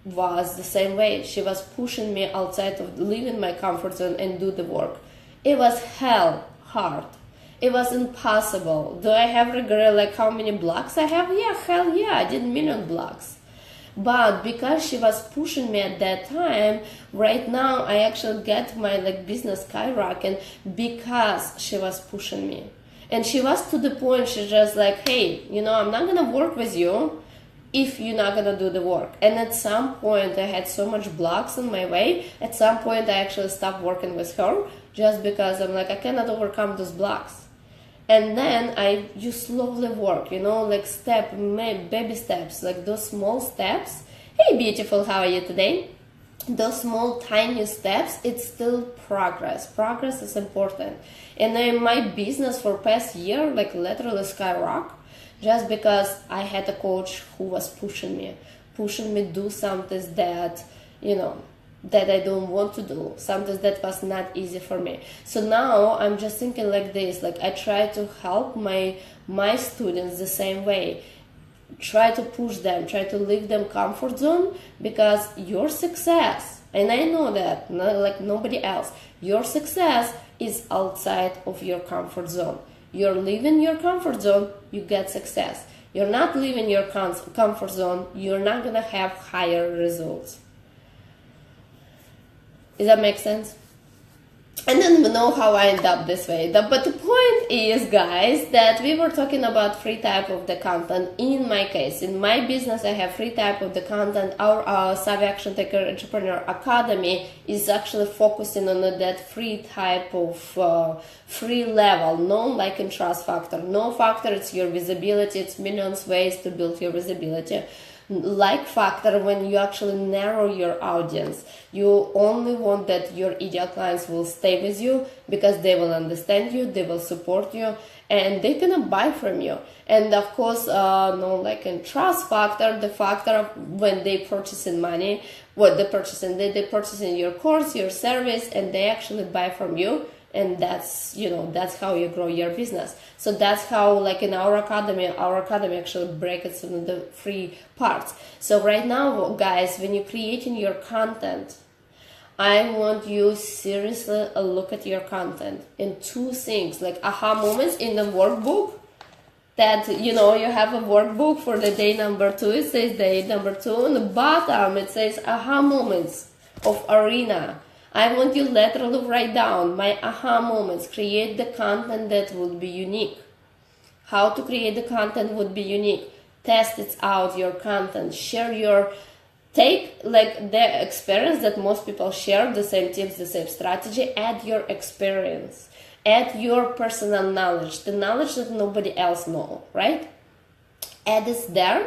was the same way. She was pushing me outside of leaving my comfort zone and do the work. It was hell hard. It was impossible. Do I have regret how many blocks I have? Yeah, hell yeah, I did 1 million blocks. But because she was pushing me at that time, right now I actually get my business skyrocket because she was pushing me. And she was to the point, she's just like, hey, I'm not going to work with you if you're not going to do the work. And at some point, I had so much blocks in my way. At some point, I actually stopped working with her just because I'm like, I cannot overcome those blocks. And then you slowly work, baby steps, those small steps. Hey, beautiful, how are you today? Those small, tiny steps, it's still progress. Progress is important. And in my business for past year, literally skyrocket, just because I had a coach who was pushing me do something that, that I don't want to do, something that was not easy for me. So now I'm just thinking like this, I try to help my students the same way. try to push them, try to leave them comfort zone, because your success, and I know that, like nobody else, your success is outside of your comfort zone. You're leaving your comfort zone, you get success. You're not leaving your comfort zone, you're not gonna have higher results. Does that make sense? I don't know how I end up this way, but the point is, guys, that we were talking about 3 types of the content. In my case, in my business, I have 3 types of the content. Our Savvy Action Taker Entrepreneur Academy is actually focusing on that 3 type of free level, know, like, and trust factor. Know factor, it's your visibility, it's millions ways to build your visibility. Like factor, when you actually narrow your audience, you only want that your ideal clients will stay with you because they will understand you, they will support you, and they're gonna buy from you. And of course, no, like in trust factor, the factor of when they purchasing money, what they purchasing, they purchasing your course, your service, and they actually buy from you. And that's, you know, that's how you grow your business. So that's how, like in our academy actually breaks it into the 3 parts. So right now, guys, when you're creating your content, I want you seriously look at your content in 2 things, like aha moments in the workbook. That, you know, you have a workbook for the day number 2. It says day number 2. On the bottom, it says aha moments of Iryna. I want you literally write down my aha moments. Create the content that would be unique. How to create the content would be unique. Test it out, your content. Share your, take like the experience that most people share, the same tips, the same strategy, add your experience. Add your personal knowledge, the knowledge that nobody else knows, right? Add this there,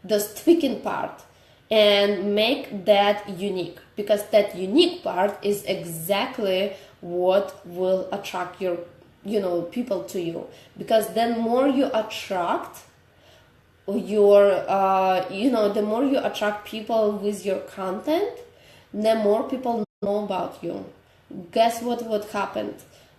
the tweaking part, and make that unique, because that unique part is exactly what will attract your, you know, people to you. Because then more you attract your, you know, the more you attract people with your content, the more people know about you. Guess what happened?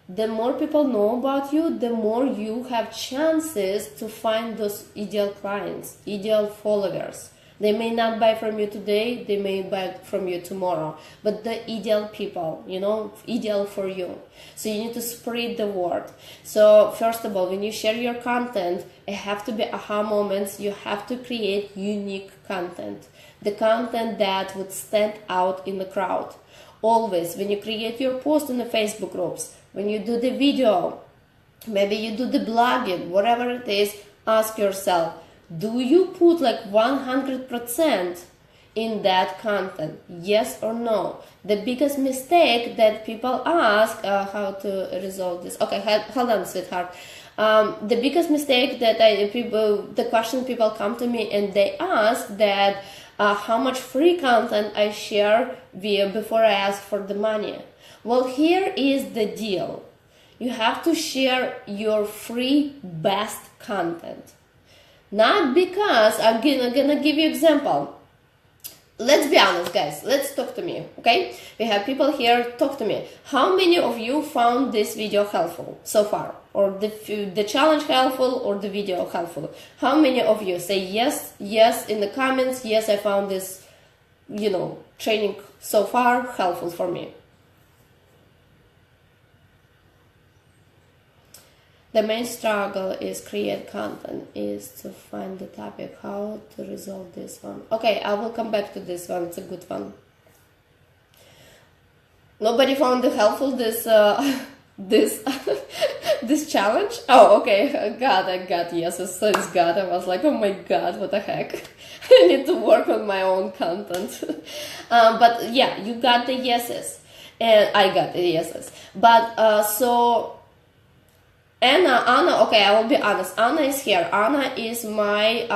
The more people know about you, the more you have chances to find those ideal clients, ideal followers. They may not buy from you today, they may buy from you tomorrow, but the ideal people, you know, ideal for you. So you need to spread the word. So first of all, when you share your content, it have to be aha moments. You have to create unique content, the content that would stand out in the crowd. Always, when you create your post in the Facebook groups, when you do the video, maybe you do the blogging, whatever it is, ask yourself, do you put like 100% in that content? Yes or no? The biggest mistake that people ask, how to resolve this? Okay, hold on, sweetheart. The biggest mistake that the question people come to me and they ask that how much free content I share before I ask for the money. Well, here is the deal. You have to share your free best content. Not because, I'm gonna give you example. Let's be honest, guys. Let's talk to me, okay? We have people here, talk to me. How many of you found this video helpful so far? Or the challenge helpful or the video helpful? How many of you say yes, yes in the comments, yes, I found this, you know, training so far helpful for me? The main struggle is create content, is to find the topic, how to resolve this one. Okay, I will come back to this one, it's a good one. Nobody found it helpful, this this challenge? Oh, okay, I got yeses, thanks God. I was like, oh my God, what the heck. I need to work on my own content. But yeah, you got the yeses, and I got the yeses. But so, Anna, okay, I will be honest. Anna is here. Anna is my,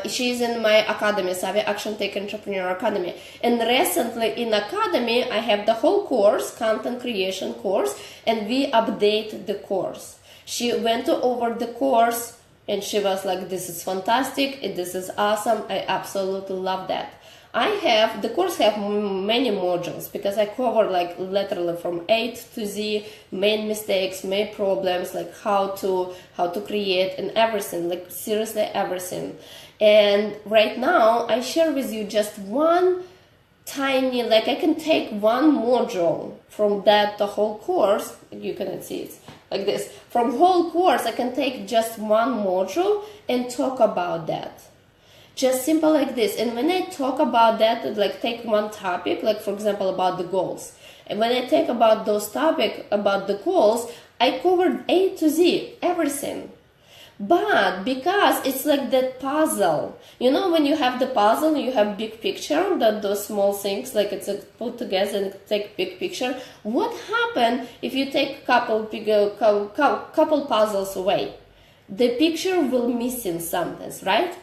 she's in my academy, Savvy Action Taker Entrepreneur Academy. And recently in Academy, I have the whole course, content creation course, and we update the course. She went over the course and she was like, this is fantastic, this is awesome, I absolutely love that. the course have many modules because I cover like literally from A to Z, main mistakes, main problems, like how to create and everything, like seriously everything. And right now I share with you just one tiny, like I can take one module from the whole course. You cannot see it like this. From whole course I can take just one module and talk about that. Just simple like this. And when I talk about that, like take one topic, like for example about the goals. And when I take about those topics, about the goals, I covered A to Z, everything. But because it's like that puzzle, you know, when you have the puzzle, you have big picture, that those small things, like it's put together and take big picture. What happens if you take couple puzzles away? The picture will missing something, right?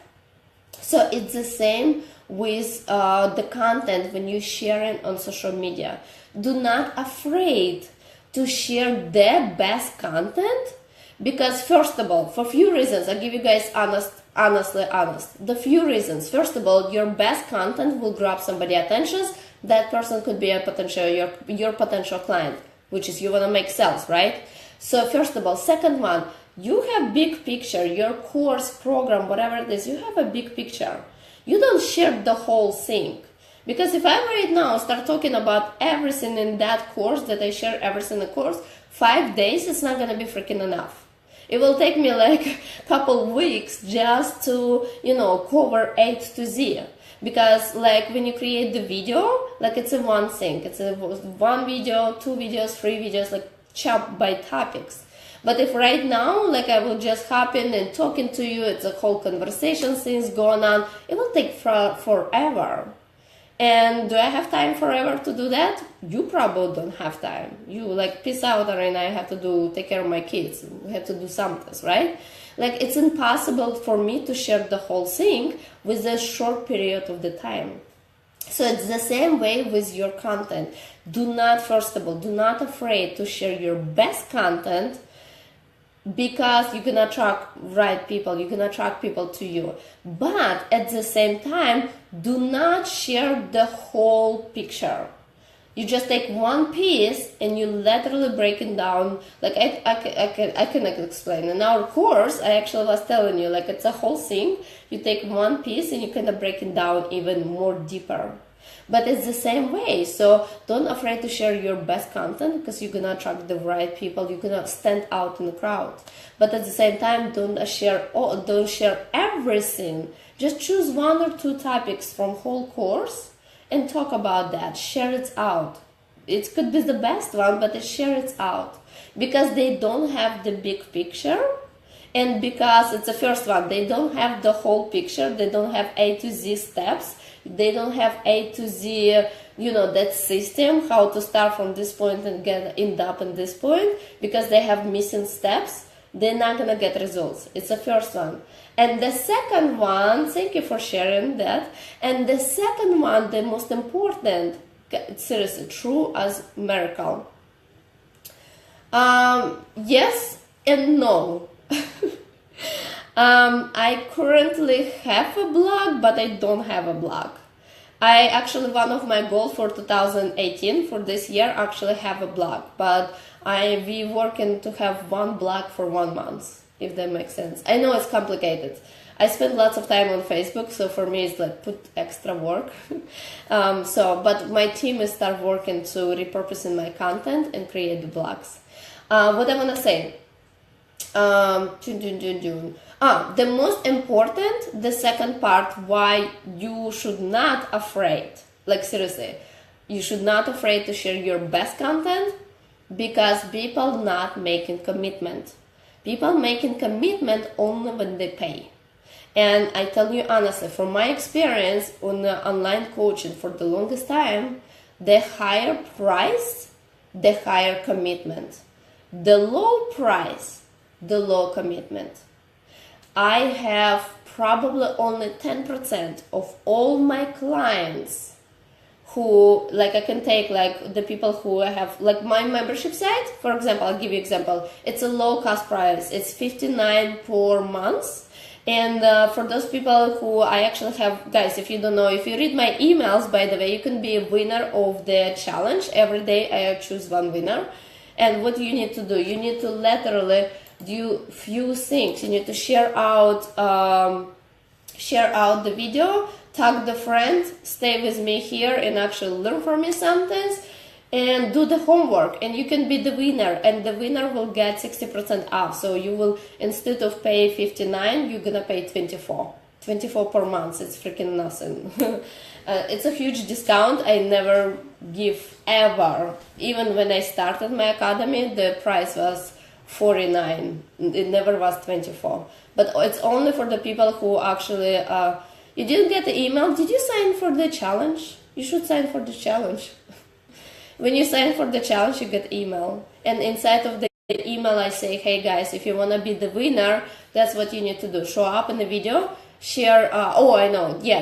So it's the same with the content when you share it on social media. Do not afraid to share the best content, because first of all, for few reasons, I'll give you guys honestly. The few reasons. First of all, your best content will grab somebody's attention. That person could be a potential your potential client, which is you want to make sales, right? So first of all, second one, you have big picture, your course, program, whatever it is, you have a big picture. You don't share the whole thing. Because if I right now start talking about everything in that course, that I share everything in the course, 5 days, it's not going to be freaking enough. It will take me like a couple weeks just to, you know, cover A to Z. Because like when you create the video, like it's a one thing. It's a one video, 2 videos, 3 videos, like chopped by topics. But if right now, like I will just hop in and talking to you, it's a whole conversation, things going on, it will take forever. And do I have time forever to do that? You probably don't have time. You like, peace out, Iryna, I have to take care of my kids. We have to do something, right? Like it's impossible for me to share the whole thing with a short period of the time. So it's the same way with your content. Do not, first of all, do not afraid to share your best content, because you can attract right people, you can attract people to you. But at the same time, do not share the whole picture. You just take one piece and you literally break it down. Like I cannot explain. In our course, I actually was telling you, like it's a whole thing. You take one piece and you kind of break it down even more deeper. But it's the same way, so don't afraid to share your best content, because you're gonna attract the right people, you're gonna stand out in the crowd. But at the same time, don't share everything. Just choose 1 or 2 topics from whole course and talk about that. Share it out. It could be the best one, but share it out, because they don't have the big picture. And because it's the first one, they don't have the whole picture, they don't have A to Z steps, they don't have A to Z, you know, that system, how to start from this point and end up in this point, because they have missing steps, they're not gonna get results. It's the first one. And the second one, thank you for sharing that, and the second one, the most important, seriously, true as miracle. Yes and no. I currently have a blog, but I don't have a blog. I actually, one of my goals for 2018, for this year, actually have a blog, but we working to have one blog for 1 month, if that makes sense. I know it's complicated. I spend lots of time on Facebook, so for me it's like put extra work. But my team is start working to repurposing my content and create the blogs. What I want to say, the most important, the second part, why you should not afraid, like seriously, you should not afraid to share your best content, because people not making commitment. People making commitment only when they pay. And I tell you honestly, from my experience on online coaching for the longest time, the higher price, the higher commitment. The low price, the low commitment. I have probably only 10% of all my clients who, like I can take like the people who have like my membership site, for example, I'll give you example. It's a low cost price. It's $59 per month. And for those people who I actually have, guys, if you don't know, if you read my emails, by the way, you can be a winner of the challenge. Every day I choose one winner. And what you need to do, you need to literally do few things. You need to share out the video, tag the friend, stay with me here and actually learn from me something, and do the homework, and you can be the winner, and the winner will get 60% off. So you will, instead of pay 59, you're gonna pay 24 per month. It's freaking nothing. It's a huge discount. I never give ever. Even when I started my academy, the price was 49. It never was 24. But it's only for the people who actually, you didn't get the email. Did you sign for the challenge? You should sign for the challenge. When you sign for the challenge, you get email. And inside of the email, I say, hey guys, if you want to be the winner, that's what you need to do. Show up in the video, share,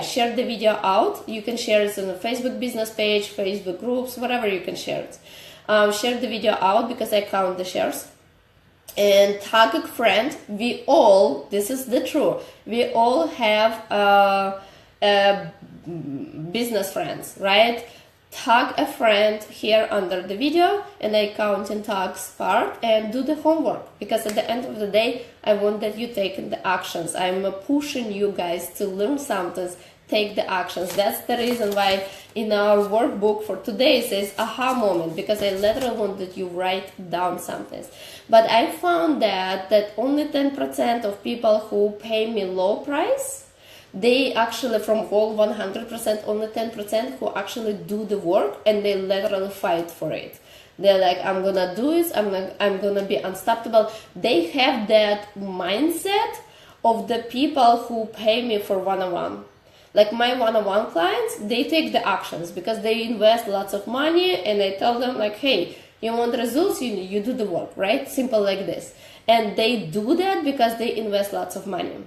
share the video out. You can share it on the Facebook business page, Facebook groups, whatever you can share it. Share the video out because I count the shares. And tag a friend. We all, this is the truth, we all have business friends, right? Tag a friend here under the video, and I count in tags part, and do the homework, because at the end of the day I want that you take the actions. I'm pushing you guys to learn something, take the actions. That's the reason why in our workbook for today it says aha moment, because I literally want that you write down something. But I found that only 10% of people who pay me low price, they actually, from all 100%, only 10% who actually do the work, and they literally fight for it. They're like, I'm gonna do it, I'm gonna be unstoppable. They have that mindset of the people who pay me for one-on-one. Like my one-on-one clients, they take the actions because they invest lots of money, and I tell them like, hey, you want results, you do the work, right? Simple like this. And they do that because they invest lots of money.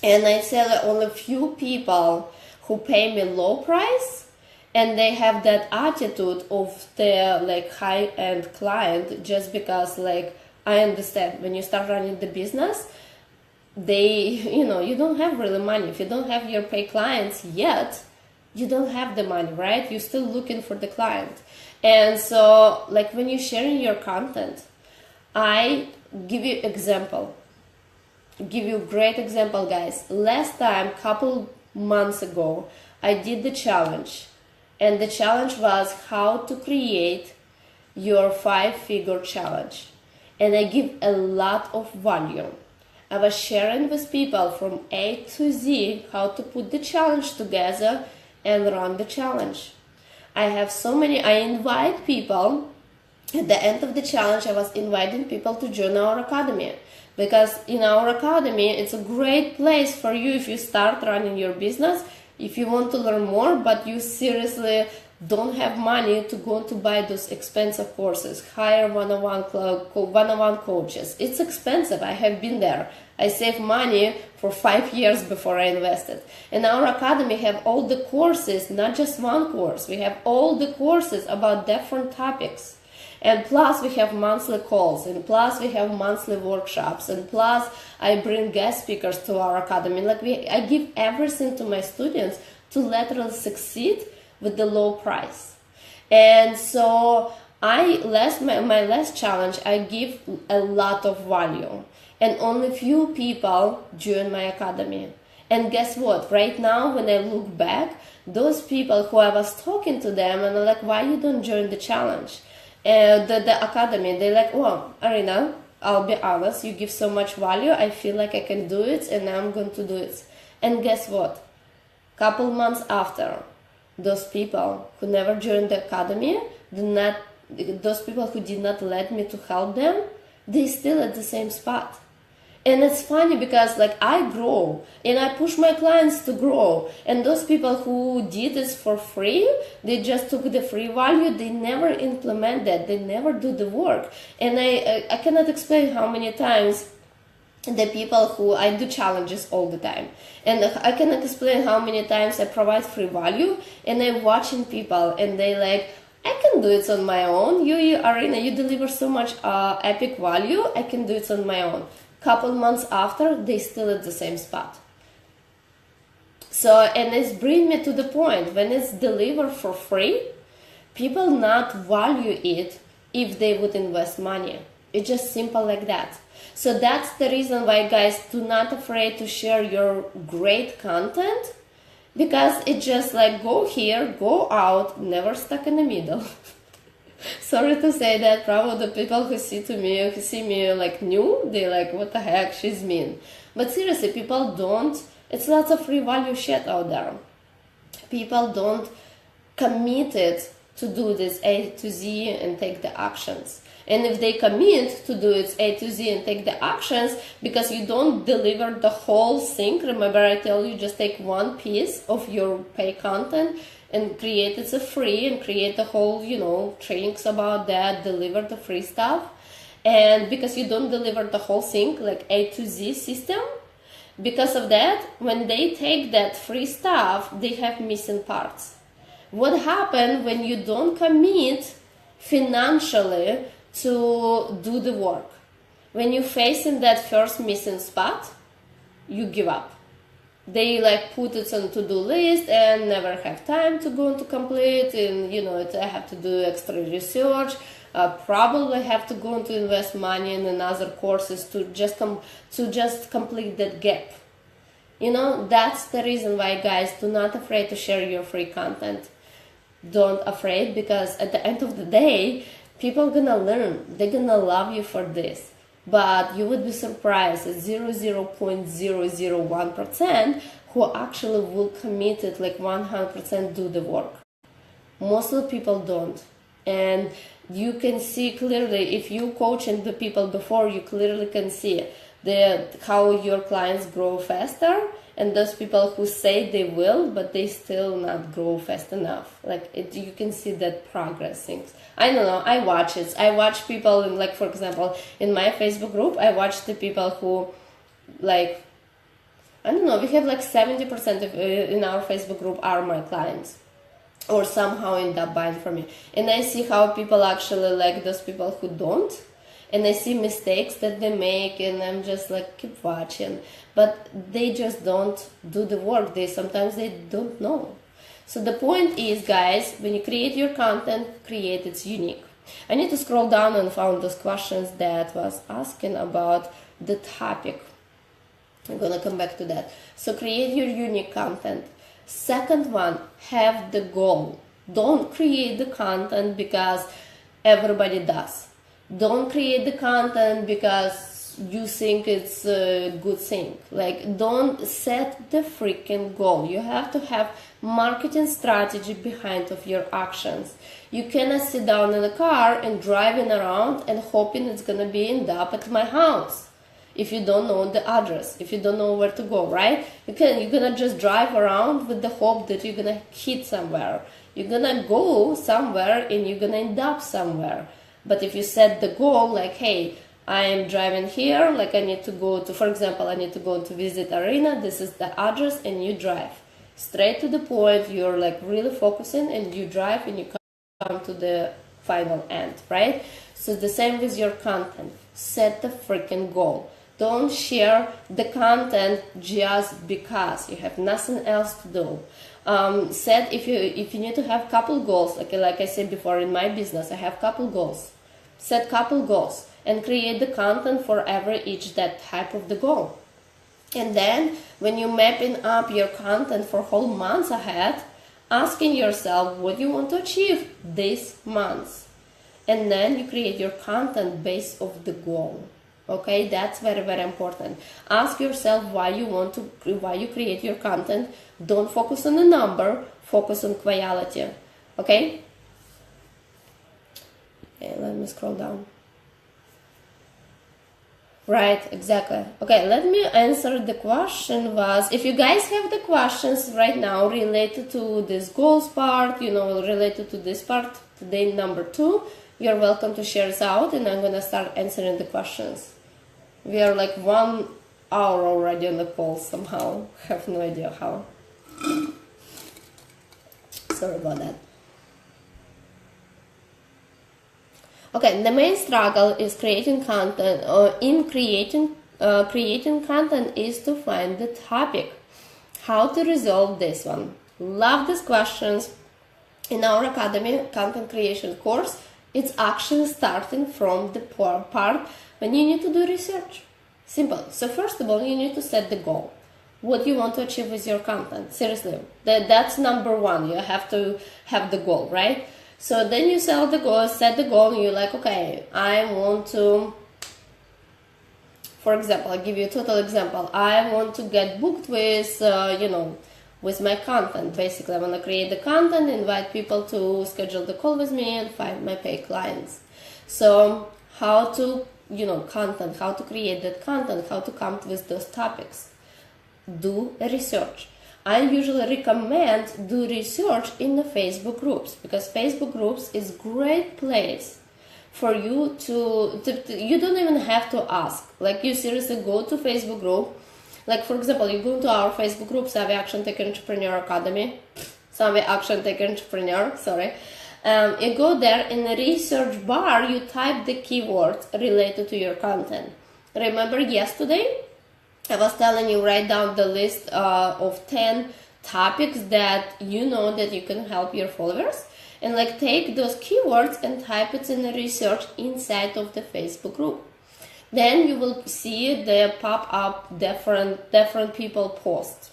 And I say that only few people who pay me low price, and they have that attitude of the like high-end client, just because like I understand when you start running the business, they, you don't have really money. If you don't have your pay clients yet, you don't have the money, right? You're still looking for the client. And so like when you're sharing your content, I give you example. Give you a great example, guys. Last time, couple months ago, I did the challenge, and the challenge was how to create your 5-figure challenge, and I give a lot of value. I was sharing with people from A to Z how to put the challenge together and run the challenge. I invite people. At the end of the challenge, I was inviting people to join our academy. Because in our academy, it's a great place for you if you start running your business, if you want to learn more, but you seriously don't have money to go to buy those expensive courses, hire one-on-one coaches. It's expensive. I have been there. I saved money for 5 years before I invested. In our academy, have all the courses, not just one course. We have all the courses about different topics. And plus we have monthly calls, and plus we have monthly workshops, and plus I bring guest speakers to our academy. I give everything to my students to literally succeed with the low price. And so my last challenge, I give a lot of value, and only few people join my academy. And guess what? Right now, when I look back, those people who I was talking to them, and I'm like, why you don't join the challenge? The academy, they're like, oh, Iryna, I'll be honest, you give so much value, I feel like I can do it, and I'm going to do it. And guess what? Couple months after, those people who never joined the academy, those people who did not let me to help them, they still at the same spot. And it's funny because like I grow and I push my clients to grow, and those people who did this for free, they just took the free value, they never implement that, they never do the work. And I cannot explain how many times the people who I do challenges all the time, and I cannot explain how many times I provide free value, and I'm watching people and they like, I can do it on my own. You Iryna, you deliver so much epic value. I can do it on my own. Couple months after, they still at the same spot. So, and it's bring me to the point, when it's delivered for free, people not value it if they would invest money. It's just simple like that. So that's the reason why, guys, do not afraid to share your great content, because it's just like go here, go out, never stuck in the middle. Sorry to say that, probably the people who see me like new, they like, what the heck, she's mean. But seriously, people don't, it's lots of free value shit out there. People don't commit it to do this A to Z and take the actions. And if they commit to do it A to Z and take the actions, because you don't deliver the whole thing, remember I tell you, just take one piece of your pay content and create it for free, and create the whole, you know, trainings about that, deliver the free stuff. And because you don't deliver the whole thing, like A to Z system, because of that, when they take that free stuff, they have missing parts. What happens when you don't commit financially to do the work? When you face in that first missing spot, you give up. They like put it on to-do list and never have time to go to complete, and you know, I have to do extra research, probably have to go to invest money in another courses to just complete that gap. You know, that's the reason why, guys, do not afraid to share your free content. Don't afraid, because at the end of the day, people gonna learn, they're gonna love you for this. But you would be surprised at 0.001% who actually will commit it, like 100% do the work. Most of the people don't. And you can see clearly, if you coaching the people before, you clearly can see how your clients grow faster, and those people who say they will, but they still not grow fast enough. Like you can see that progress things. I don't know, I watch it. I watch people, in, like, for example, in my Facebook group, I watch the people who, like, I don't know, we have like 70% of in our Facebook group are my clients, or somehow end up buying from me. And I see how people actually like those people who don't, and I see mistakes that they make, and I'm just like, keep watching. But they just don't do the work. Sometimes they don't know. So the point is, guys, when you create your content, create it's unique. I need to scroll down and found those questions that was asking about the topic. I'm gonna come back to that. So create your unique content. Second one, have the goal. Don't create the content because everybody does. Don't create the content because you think it's a good thing. Like, don't set the freaking goal. You have to have marketing strategy behind of your actions. You cannot sit down in a car and driving around and hoping it's gonna be end up at my house if you don't know the address, if you don't know where to go, right? You're gonna just drive around with the hope that you're gonna hit somewhere. You're gonna go somewhere and you're gonna end up somewhere. But if you set the goal, like, hey, I am driving here, like I need to go to, for example, I need to go to visit Iryna, this is the address, and you drive. Straight to the point, you're like really focusing, and you drive and you come to the final end, right? So the same with your content. Set the freaking goal. Don't share the content just because you have nothing else to do. Set if you need to have couple goals, like I said before, in my business I have couple goals. Set couple goals and create the content for each that type of the goal. And then when you're mapping up your content for whole months ahead, asking yourself what you want to achieve this month, and then you create your content based off the goal. Okay, that's very, very important. Ask yourself why you create your content. Don't focus on the number, focus on quality. Okay, let me scroll down. Right, exactly. Okay, let me answer the question was, if you guys have the questions right now related to this goals part, related to this part, today number 2, you're welcome to share it out, and I'm gonna start answering the questions. We are like 1 hour already on the call somehow. Have no idea how. Sorry about that. Okay, the main struggle is creating content, or in creating content is to find the topic. How to resolve this one? Love these questions. In our Academy content creation course, it's actually starting from the part when you need to do research. Simple. So first of all, you need to set the goal. What you want to achieve with your content. Seriously, that's number one. You have to have the goal, right? So then you set the goal, and you're like, okay, I want to, for example, I'll give you a total example. I want to get booked with, with my content. Basically, I want to create the content, invite people to schedule the call with me and find my paid clients. So how to, content, how to create that content, how to come up with those topics. Do research. I usually recommend do research in the Facebook groups, because Facebook groups is great place for you to you don't even have to ask. Like, you seriously go to Facebook group. Like, for example, you go to our Facebook group, Savvy Action Taker Entrepreneur Academy, Savvy Action Taker Entrepreneur, sorry. You go there, in the research bar, you type the keywords related to your content. Remember yesterday, I was telling you, write down the list of 10 topics that you know that you can help your followers, and like take those keywords and type it in the research inside of the Facebook group. Then you will see the pop up different people posts.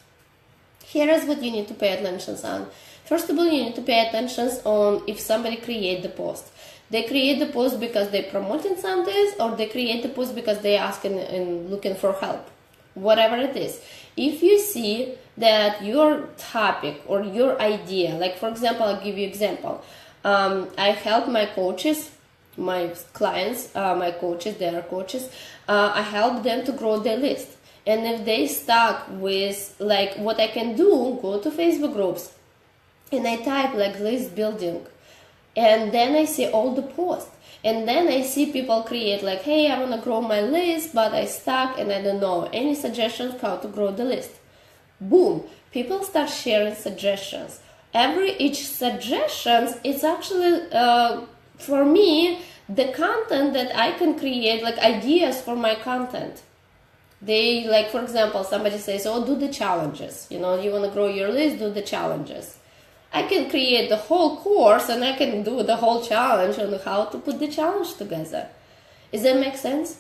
Here is what you need to pay attention on. First of all, you need to pay attention on if somebody create the post. They create the post because they're promoting something, or they create the post because they're asking and looking for help. Whatever it is, if you see that your topic or your idea, like for example, I'll give you example. I help my coaches, my clients, my coaches, they are coaches. I help them to grow their list. And if they stuck with like what I can do, go to Facebook groups and I type like list building, and then I see all the posts. And then I see people create like, hey, I want to grow my list, but I stuck and I don't know. Any suggestions how to grow the list? Boom. People start sharing suggestions. Each suggestions is actually, for me, the content that I can create, like ideas for my content. They, like, for example, somebody says, oh, do the challenges. You want to grow your list, do the challenges. I can create the whole course and I can do the whole challenge on how to put the challenge together. Does that make sense?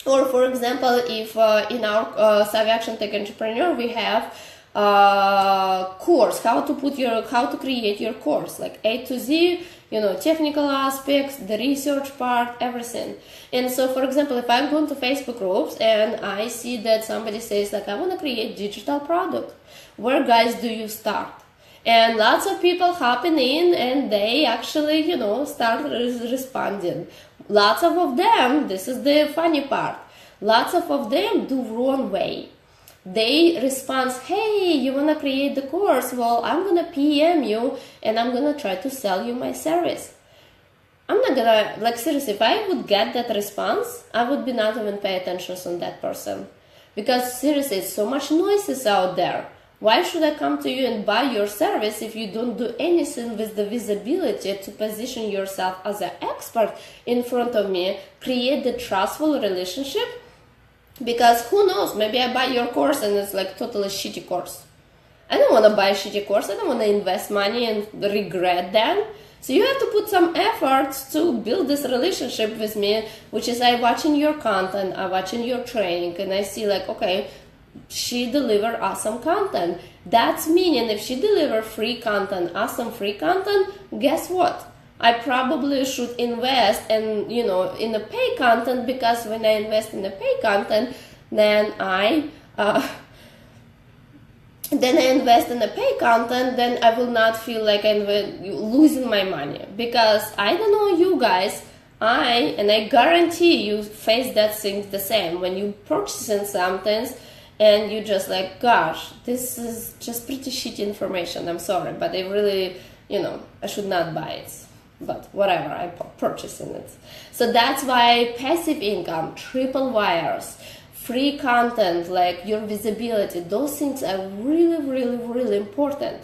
Or for example, if in our Savvy Action Tech Entrepreneur we have course, how to create your course, like A to Z, technical aspects, the research part, everything. And so, for example, if I'm going to Facebook groups and I see that somebody says like, I want to create digital product, where guys do you start? And lots of people hopping in and they actually, start responding. Lots of them, this is the funny part, lots of them do wrong way. They respond, hey, you want to create the course? Well, I'm going to PM you and I'm going to try to sell you my service. I'm not going to, like seriously, if I would get that response, I would be not even pay attention on that person. Because seriously, it's so much noises out there. Why should I come to you and buy your service if you don't do anything with the visibility to position yourself as an expert in front of me, create the trustful relationship? Because who knows, maybe I buy your course and it's like totally shitty course. I don't want to buy a shitty course, I don't want to invest money and regret that. So you have to put some effort to build this relationship with me, which is I watching your content, I watching your training, and I see like, okay, she deliver awesome content. That's meaning if she deliver free content, awesome free content, guess what? I probably should invest in the pay content, because when I invest in the pay content, then I invest in the pay content, then I will not feel like I'm losing my money. Because I don't know you guys, I guarantee you face that thing the same when you purchasing something. And you just like, gosh, this is just pretty shitty information. I'm sorry, but I really, I should not buy it. But whatever, I'm purchasing it. So that's why passive income, triple wires, free content, like your visibility, those things are really, really, really important.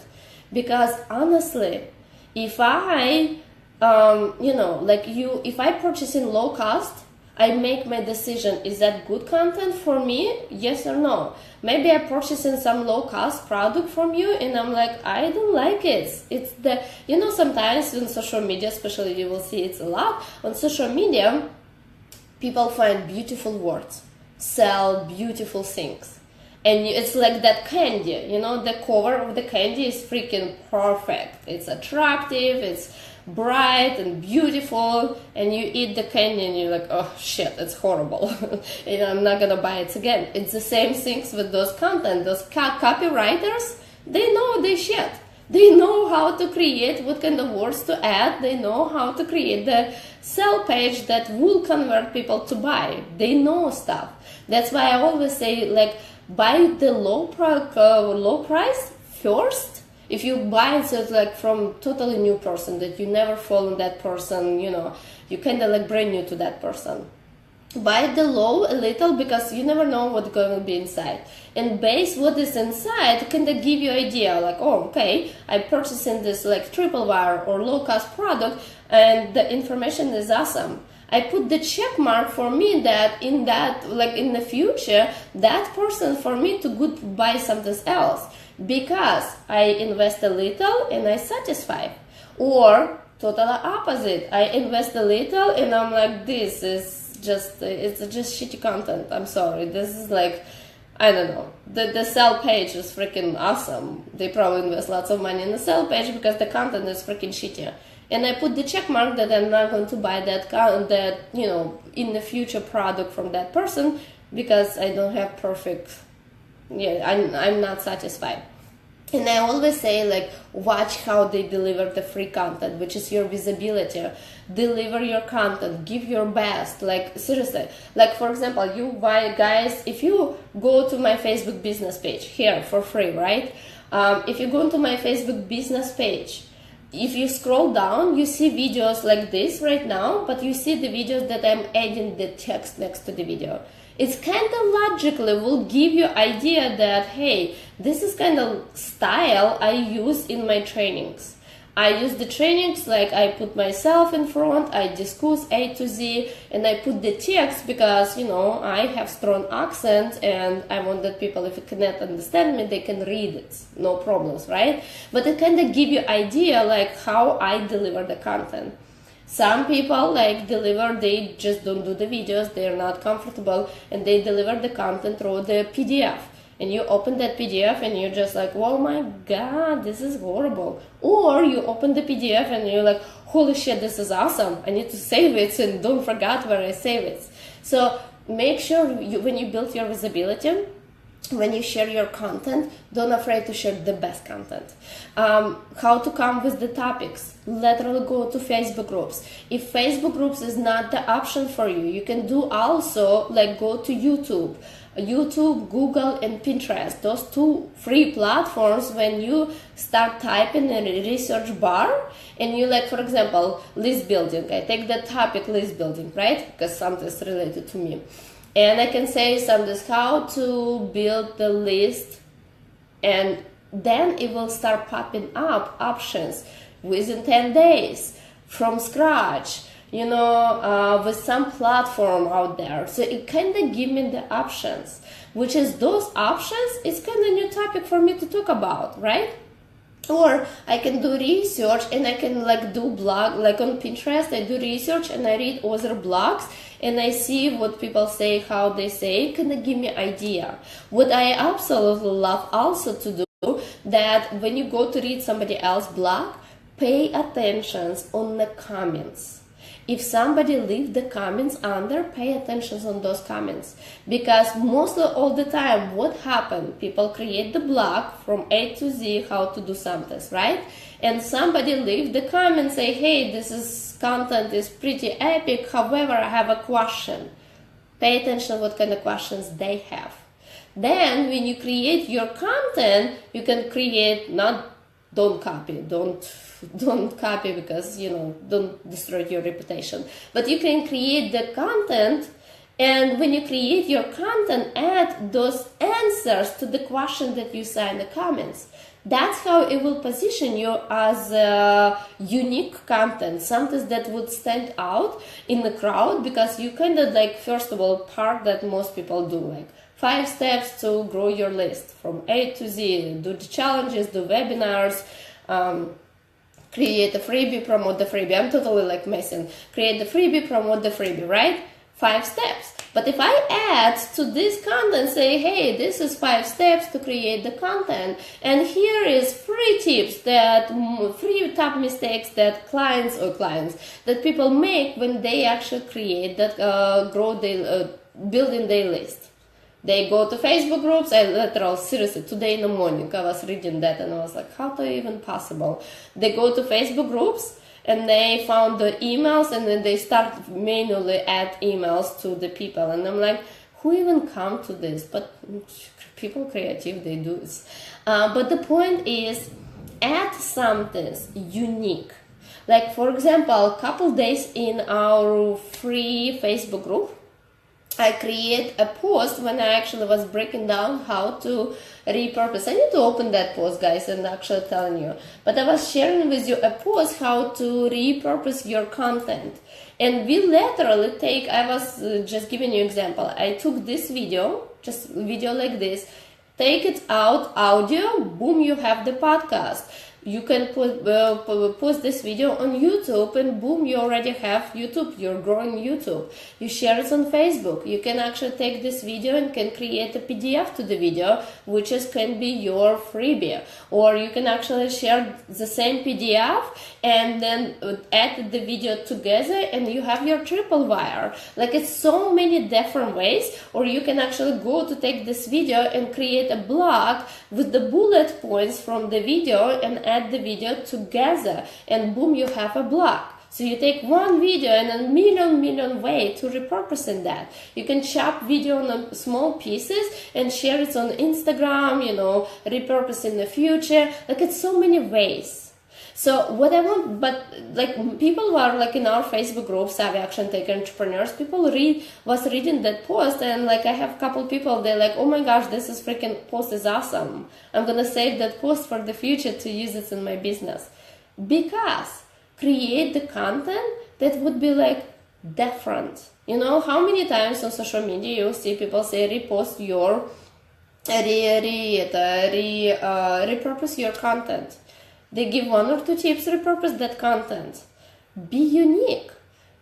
Because honestly, if I you know, like if I purchase in low cost, I make my decision, is that good content for me? Yes or no? Maybe I purchase in some low cost product from you and I'm like, I don't like it. It's the, you know, sometimes on social media, especially you will see it's a lot on social media, people find beautiful words, sell beautiful things. And it's like that candy, you know, the cover of the candy is freaking perfect. It's attractive, it's bright and beautiful, and you eat the candy and you're like, oh shit, it's horrible. And I'm not gonna buy it again. It's the same things with those content. Those copywriters, they know they shit. They know how to create what kind of words to add. They know how to create the sell page that will convert people to buy. They know stuff. That's why I always say, like, buy the low price first. If you buy it like from totally new person that you never follow that person, you know, you kind of like brand new to that person. Buy the low a little because you never know what's going to be inside. And base what is inside kind of give you idea like, oh, okay, I purchased in this like triple wire or low cost product and the information is awesome. I put the check mark for me that in the future, that person for me to good buy something else. Because I invest a little and I satisfy, or total opposite. I invest a little and I'm like, this is just, it's just shitty content. I'm sorry. This is like, I don't know. The sell page is freaking awesome. They probably invest lots of money in the sell page because the content is freaking shitty. And I put the check mark that I'm not going to buy that you know, in the future product from that person because I don't have perfect. Yeah, I'm not satisfied. And I always say, like, watch how they deliver the free content, which is your visibility. Deliver your content, give your best. Like, seriously, like, for example, you buy, guys, if you go to my Facebook business page here for free, right? If you go to my Facebook business page, if you scroll down, you see videos like this right now, but you see the videos that I'm adding the text next to the video. It's kind of logically will give you idea that, hey, this is kind of style I use in my trainings. I use the trainings like I put myself in front, I discuss A to Z, and I put the text because, you know, I have strong accent and I want that people, if you cannot understand me, they can read it, no problems, right? But it kind of give you idea like how I deliver the content. Some people like deliver, they just don't do the videos, they're not comfortable, and they deliver the content through the PDF. And you open that PDF and you're just like, oh my god, this is horrible. Or you open the PDF and you're like, holy shit, this is awesome. I need to save it and don't forget where I save it. So make sure when you build your visibility, when you share your content, don't afraid to share the best content. How to come with the topics? Literally go to Facebook groups. If Facebook groups is not the option for you, you can do also like go to YouTube, Google, and Pinterest. Those two free platforms. When you start typing in a research bar and you like, for example, list building. I take the topic list building, right? Because something is related to me. And I can say something, how to build the list, and then it will start popping up options within 10 days from scratch, you know, with some platform out there. So it kind of give me the options, which is those options, it's kind of new topic for me to talk about, right? Or I can do research and I can like do blog, like on Pinterest, I do research and I read other blogs and I see what people say, how they say, it kind of give me idea. What I absolutely love also to do, that when you go to read somebody else's blog, pay attention on the comments. If somebody leave the comments under, pay attention on those comments. Because mostly all the time, what happened? People create the blog from A to Z, how to do something, right? And somebody leave the comment, say, hey, this is content is pretty epic, however, I have a question. Pay attention what kind of questions they have. Then when you create your content, you can create, don't copy because, you know, don't destroy your reputation. But you can create the content, and when you create your content, add those answers to the question that you saw in the comments. That's how it will position you as unique content, something that would stand out in the crowd, because you kind of like, first of all, part that most people do, like 5 steps to grow your list from A to Z, do the challenges, do webinars, create a freebie, promote the freebie. I'm totally like messing. Create the freebie, promote the freebie, right? 5 steps. But if I add to this content, say, hey, this is 5 steps to create the content, and here is 3 tips that, 3 top mistakes that clients that people make when they actually create that, building their list. They go to Facebook groups. I literally, seriously, today in the morning, I was reading that and I was like, how is even possible? They go to Facebook groups and they found the emails, and then they start manually add emails to the people. And I'm like, who even come to this? But people creative, they do this. But the point is, add something unique. Like, for example, a couple days in our free Facebook group, I create a post when I actually was breaking down how to repurpose. I need to open that post, guys, and actually telling you. But I was sharing with you a post how to repurpose your content. And we literally take, I was just giving you an example. I took this video, just video like this, take it out, audio, boom, you have the podcast. You can post this video on YouTube, and boom, you already have YouTube. You're growing YouTube. You share it on Facebook. You can actually take this video and can create a PDF to the video, which can be your freebie. Or you can actually share the same PDF and then add the video together, and you have your triple wire. Like, it's so many different ways. Or you can actually go to take this video and create a blog with the bullet points from the video and add the video together, and boom, you have a blog. So you take one video and a million way to repurposing that. You can chop video on small pieces and share it on Instagram, repurpose in the future. Like, it's so many ways. So what I want, but like, people who are like in our Facebook group, Savvy Action Taker Entrepreneurs, people was reading that post, and like, I have a couple people, they're like, oh my gosh, this is freaking post is awesome. I'm gonna save that post for the future to use it in my business. Because create the content that would be like different. How many times on social media you see people say repost your, repurpose your content. They give 1 or 2 tips, repurpose that content. Be unique.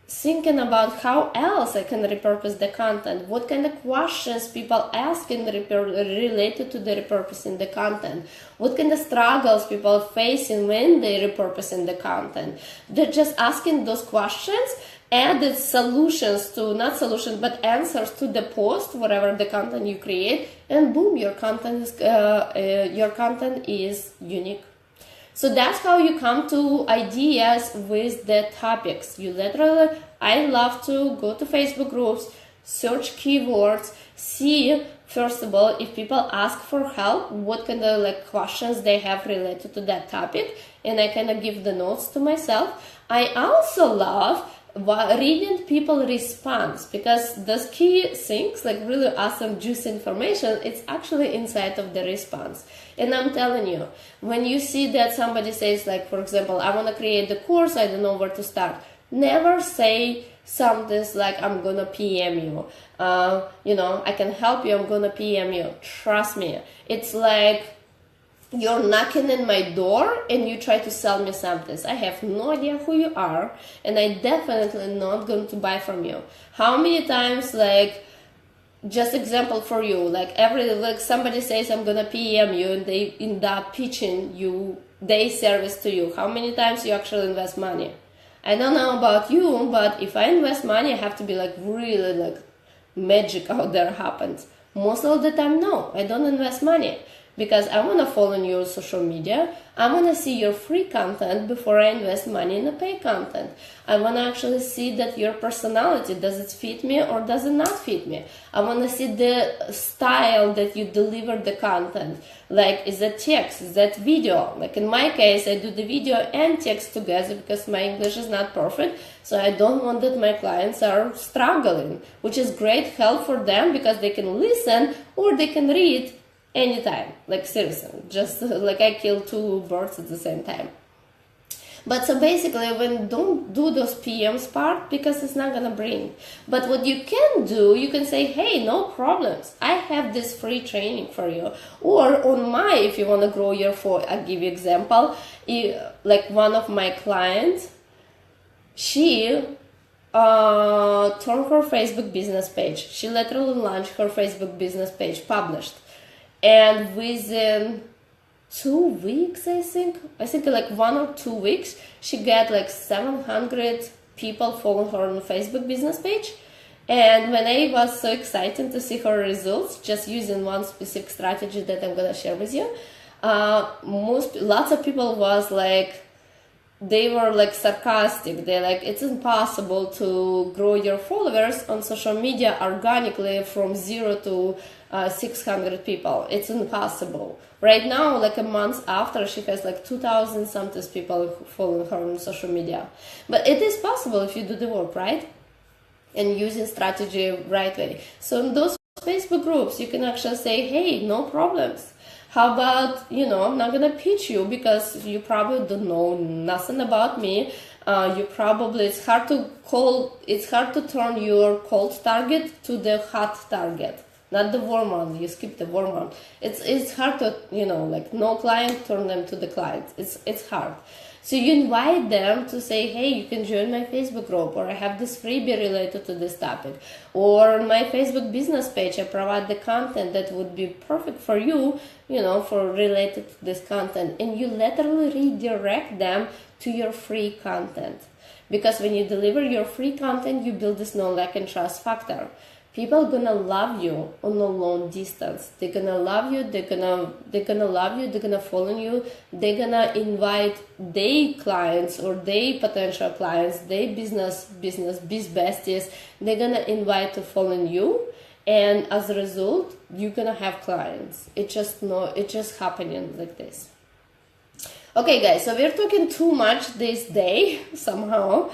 Thinking about how else I can repurpose the content. What kind of questions people asking related to the repurposing the content. What kind of struggles people are facing when they repurposing the content. They're just asking those questions, added solutions to, not solutions, but answers to the post, whatever the content you create, and boom, your content is unique. So that's how you come to ideas with the topics. You literally, I love to go to Facebook groups, search keywords, see, first of all, if people ask for help, what kind of like questions they have related to that topic, and I kind of give the notes to myself. I also love reading people response, because those key things, like really awesome juicy information, it's actually inside of the response. And I'm telling you, when you see that somebody says, like, for example, I want to create the course, I don't know where to start, never say something like, I'm gonna PM you, I can help you, I'm gonna PM you. Trust me, it's like you're knocking in my door and you try to sell me something. I have no idea who you are, and I definitely not going to buy from you. How many times, like, just example for you, like somebody says I'm gonna PM you, and they end up pitching you their service to you. How many times you actually invest money? I don't know about you, but if I invest money, I have to be like really like magic out there happens. Most of the time, no, I don't invest money. Because I want to follow your social media. I want to see your free content before I invest money in the paid content. I want to actually see that your personality, does it fit me or does it not fit me? I want to see the style that you deliver the content. Like, is that text? Is that video? Like in my case, I do the video and text together because my English is not perfect. So I don't want that my clients are struggling, which is great help for them because they can listen or they can read anytime. Like seriously, just like I kill two birds at the same time. But so basically, when don't do those PMs part because it's not gonna bring. But what you can do, you can say, hey, no problems. I have this free training for you. Or on my, if you wanna grow your phone, I'll give you example. Like one of my clients, she turned her Facebook business page. She literally launched her Facebook business page, published, and within 2 weeks, I think like 1 or 2 weeks, she got like 700 people following her on Facebook business page. And when I was so excited to see her results, just using one specific strategy that I'm gonna share with you, lots of people was like, they were like sarcastic. They're like, it's impossible to grow your followers on social media organically from 0 to 600 people. It's impossible. Right now, like a month after, she has like 2,000 something people following her on social media. But it is possible if you do the work, right? And using strategy right way. So in those Facebook groups, you can actually say, hey, no problems. How about, I'm not gonna pitch you because you probably don't know nothing about me. It's hard to turn your cold target to the hot target, not the warm one. You skip the warm one. It's hard to, like no client, turn them to the client. It's hard. So you invite them to say, hey, you can join my Facebook group, or I have this freebie related to this topic, or on my Facebook business page, I provide the content that would be perfect for you, for related to this content. And you literally redirect them to your free content. Because when you deliver your free content, you build this know, like, and trust factor. People gonna love you on a long distance. They're gonna love you. They're gonna love you. They're gonna follow you. They're gonna invite their clients or their potential clients, their business besties. They're gonna invite to follow you, and as a result, you're gonna have clients. It's just happening like this. Okay, guys. So we're talking too much this day somehow.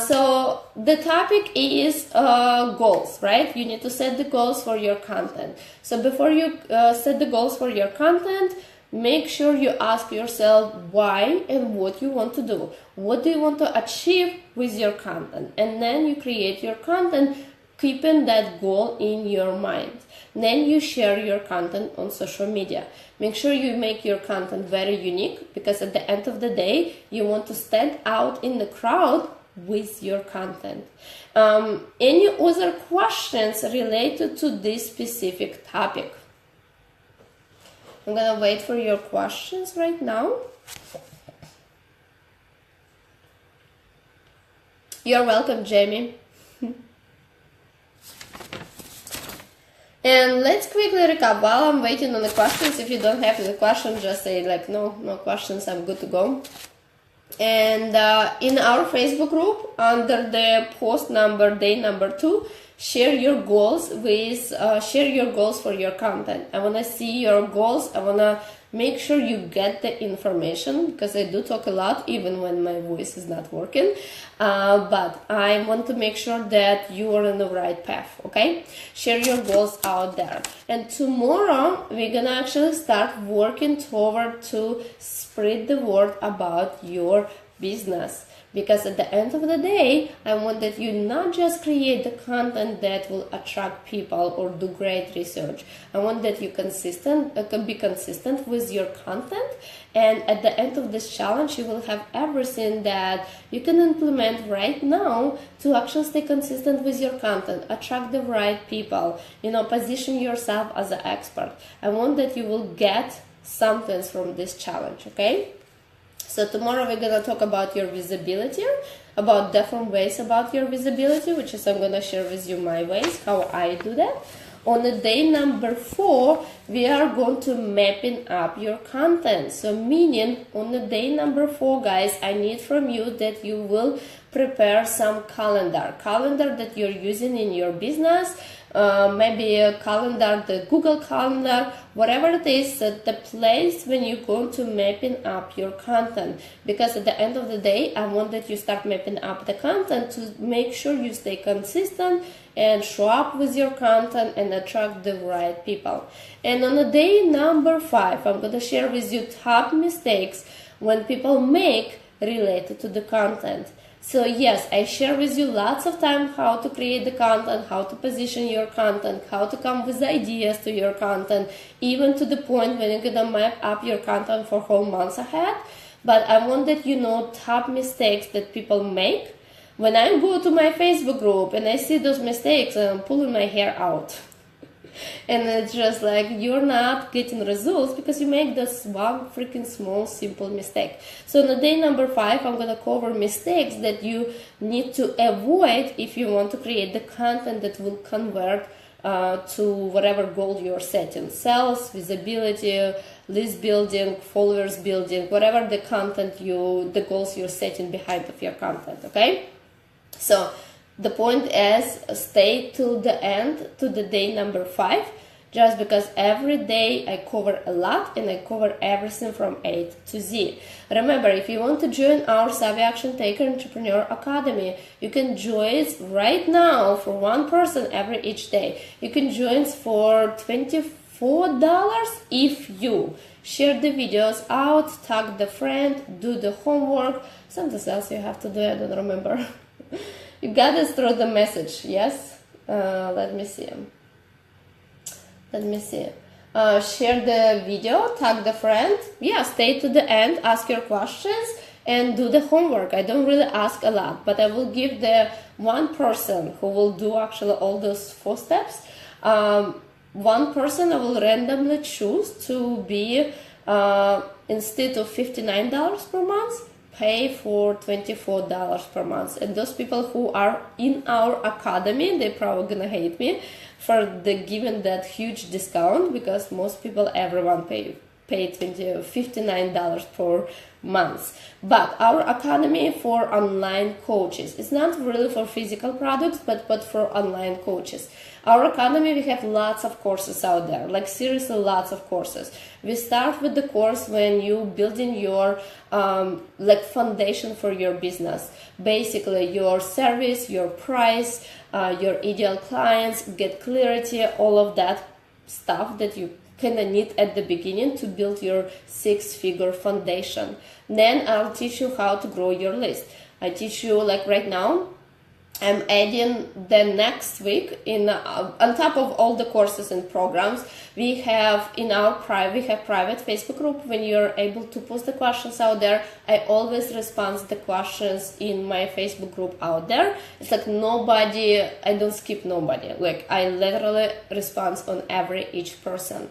So the topic is goals, right? You need to set the goals for your content. So before you set the goals for your content, make sure you ask yourself why and what you want to do. What do you want to achieve with your content? And then you create your content, keeping that goal in your mind. Then you share your content on social media. Make sure you make your content very unique, because at the end of the day, you want to stand out in the crowd with your content. Any other questions related to this specific topic? I'm gonna wait for your questions right now. You're welcome, Jamie. And let's quickly recap while I'm waiting on the questions. If you don't have the question, just say like, no questions, I'm good to go. And in our Facebook group, under the post number day number 2, share your goals for your content. I want to see your goals. I want to make sure you get the information, because I do talk a lot even when my voice is not working, but I want to make sure that you are on the right path. Okay, share your goals out there, and tomorrow we're gonna actually start working toward to spread the word about your business. Because at the end of the day, I want that you not just create the content that will attract people or do great research. I want that you can be consistent with your content, and at the end of this challenge, you will have everything that you can implement right now to actually stay consistent with your content, attract the right people, position yourself as an expert. I want that you will get something from this challenge, okay? So tomorrow we're going to talk about your visibility, about different ways about your visibility, which is I'm going to share with you my ways, how I do that. On the day number 4, we are going to mapping up your content. So meaning on the day number 4, guys, I need from you that you will prepare some calendar that you're using in your business. maybe a calendar, the Google Calendar, whatever it is, the place when you're going to mapping up your content. Because at the end of the day, I want that you start mapping up the content to make sure you stay consistent and show up with your content and attract the right people. And on the day number 5, I'm going to share with you top mistakes when people make related to the content. So yes, I share with you lots of time how to create the content, how to position your content, how to come with ideas to your content, even to the point when you're gonna map up your content for whole months ahead. But I want that you know top mistakes that people make. When I go to my Facebook group and I see those mistakes, I'm pulling my hair out. And it's just like you're not getting results because you make this one freaking small simple mistake. So on the day number 5, I'm gonna cover mistakes that you need to avoid if you want to create the content that will convert to whatever goal you're setting: sales, visibility, list building, followers building, whatever the content the goals you're setting behind of your content. Okay, so the point is, stay till the end, to the day number 5, just because every day I cover a lot and I cover everything from A to Z. Remember, if you want to join our Savvy Action Taker Entrepreneur Academy, you can join right now for one person each day. You can join for $24 if you share the videos out, tag the friend, do the homework, something else you have to do, I don't remember. You gotta throw the message, yes? Let me see. Share the video, tag the friend. Yeah, stay to the end, ask your questions, and do the homework. I don't really ask a lot, but I will give the one person who will do actually all those 4 steps. One person I will randomly choose to be, instead of $59 per month, pay for $24 per month. And those people who are in our academy, they're probably gonna hate me for giving that huge discount, because most people, everyone pay $59 per month. But our academy for online coaches, it's not really for physical products, but for online coaches. Our academy, we have lots of courses out there, like seriously lots of courses. We start with the course when you building your foundation for your business. Basically your service, your price, your ideal clients, get clarity, all of that stuff that you kind of need at the beginning to build your 6-figure foundation. Then I'll teach you how to grow your list. I teach you, like right now, I'm adding the next week in on top of all the courses and programs we have in our private Facebook group. When you're able to post the questions out there, I always respond to the questions in my Facebook group out there. It's like I don't skip nobody. Like I literally respond on each person.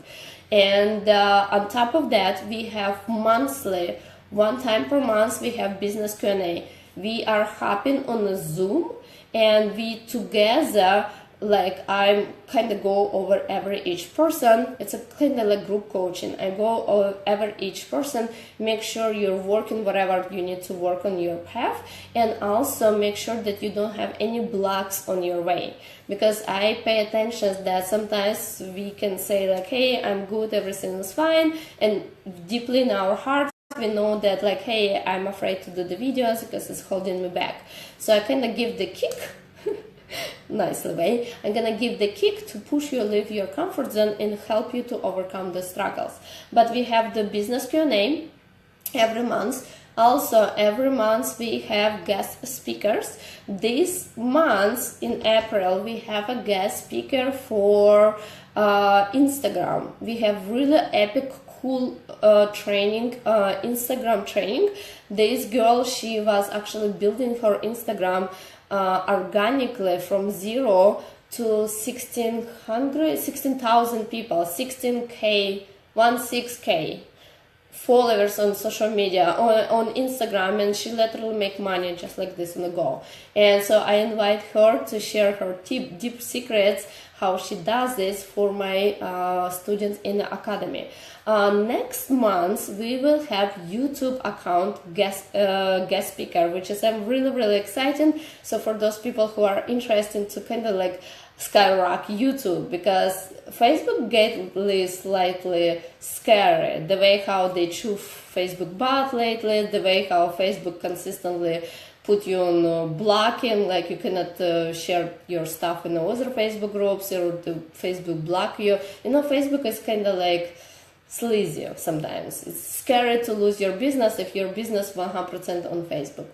And on top of that, we have monthly, one time per month, we have business Q&A. We are hopping on a Zoom, and we together, like I'm kind of go over each person. It's a kind of like group coaching. I go over each person, make sure you're working whatever you need to work on your path, and also make sure that you don't have any blocks on your way. Because I pay attention that sometimes we can say like, hey, I'm good, everything is fine, and deeply in our heart we know that like, hey, I'm afraid to do the videos because it's holding me back. So I kind of give the kick, nicely way, I'm gonna give the kick to push you, leave your comfort zone and help you to overcome the struggles. But we have the business Q&A every month. Also, every month we have guest speakers. This month in April we have a guest speaker for Instagram. We have really epic cool training, Instagram training. This girl, she was actually building her Instagram organically from 0 to 16,000 people, 16K, 16K followers on social media, on Instagram, and she literally make money just like this on the go. And so I invite her to share her deep secrets, how she does this for my students in the academy. Next month we will have YouTube account guest speaker, which is I'm really excited. So for those people who are interested to kind of like skyrocket YouTube, because Facebook lately slightly scary. The way how they choose Facebook bot lately, the way how Facebook consistently put you on blocking, like you cannot share your stuff in other Facebook groups, or the Facebook block you. You know, Facebook is kind of like sleazy sometimes. It's scary to lose your business if your business 100% on Facebook.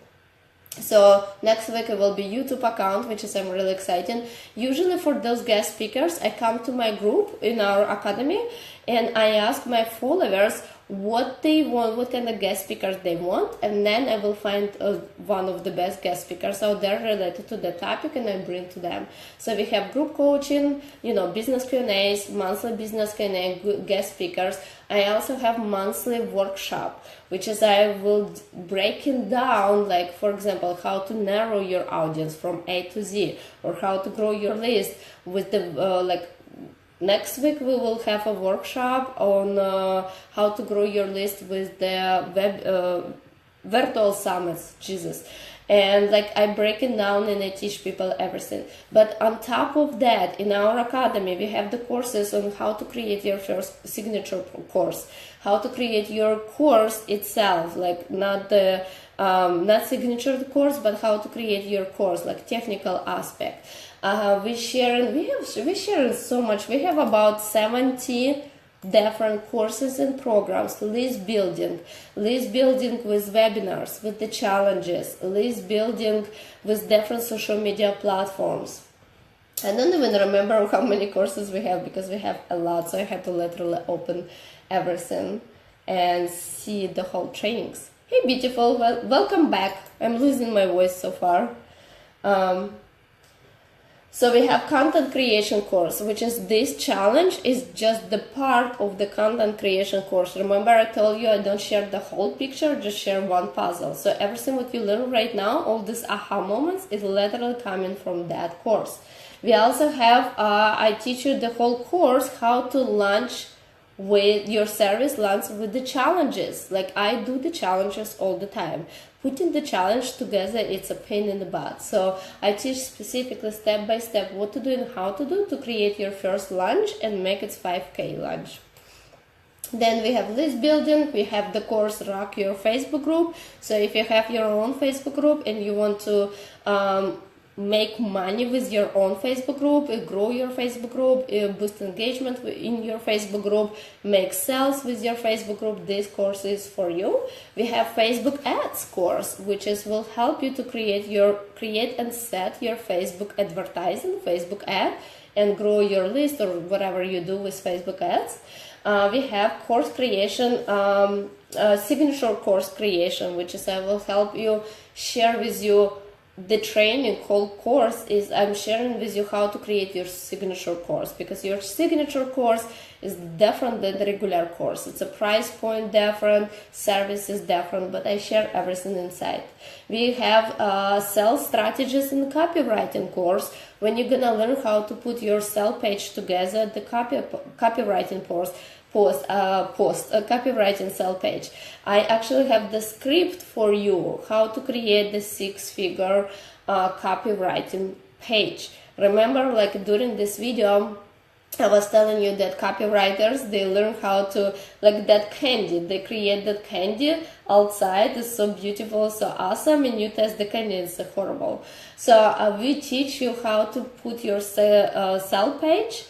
So next week it will be YouTube account, which is I'm really excited. Usually for those guest speakers, I come to my group in our academy and I ask my followers what they want, what kind of guest speakers they want, and then I will find one of the best guest speakers out there related to the topic, and I bring to them. So we have group coaching, you know, business Q&As, monthly business Q&A, guest speakers. I also have monthly workshop, which is I will breaking down, like for example, how to narrow your audience from A to Z, or how to grow your list with the next week we will have a workshop on how to grow your list with the virtual summits, Jesus. And like I break it down and I teach people everything. But on top of that, in our academy, we have the courses on how to create your first signature course, how to create your course itself, like not the not signature course, but how to create your course, like technical aspect. We share so much. We have about 70 different courses and programs: list building with webinars, with the challenges, list building with different social media platforms. I don't even remember how many courses we have, because we have a lot, so I have to literally open everything and see the whole trainings. Hey beautiful, welcome back. I'm losing my voice so far. So we have content creation course, which is this challenge is just the part of the content creation course. Remember I told you I don't share the whole picture, just share one puzzle. So everything what you learn right now, all these aha moments, is literally coming from that course. We also have, I teach you the whole course how to launch with your service, launch with the challenges. Like I do the challenges all the time. Putting the challenge together, it's a pain in the butt. So I teach specifically step by step what to do and how to do to create your first launch and make it 5K launch. Then we have list building. We have the course Rock Your Facebook Group. So if you have your own Facebook group and you want to make money with your own Facebook group, grow your Facebook group, boost engagement in your Facebook group, make sales with your Facebook group, this course is for you. We have Facebook ads course, which will help you to create and set your Facebook advertising, Facebook ad, and grow your list or whatever you do with Facebook ads. We have course creation, signature course creation, which is I will help you share with you. The training whole course is I'm sharing with you how to create your signature course, because your signature course is different than the regular course. It's a price point different, service is different, but I share everything inside. We have sales strategies in the copywriting course, when you're gonna learn how to put your sell page together, the copywriting course. Copywriting sell page. I actually have the script for you how to create the 6-figure copywriting page. Remember, like during this video I was telling you that copywriters, they learn how to, like that candy, they create that candy outside. It's so beautiful, so awesome, and you test the candy, it's horrible. So we teach you how to put your sell page,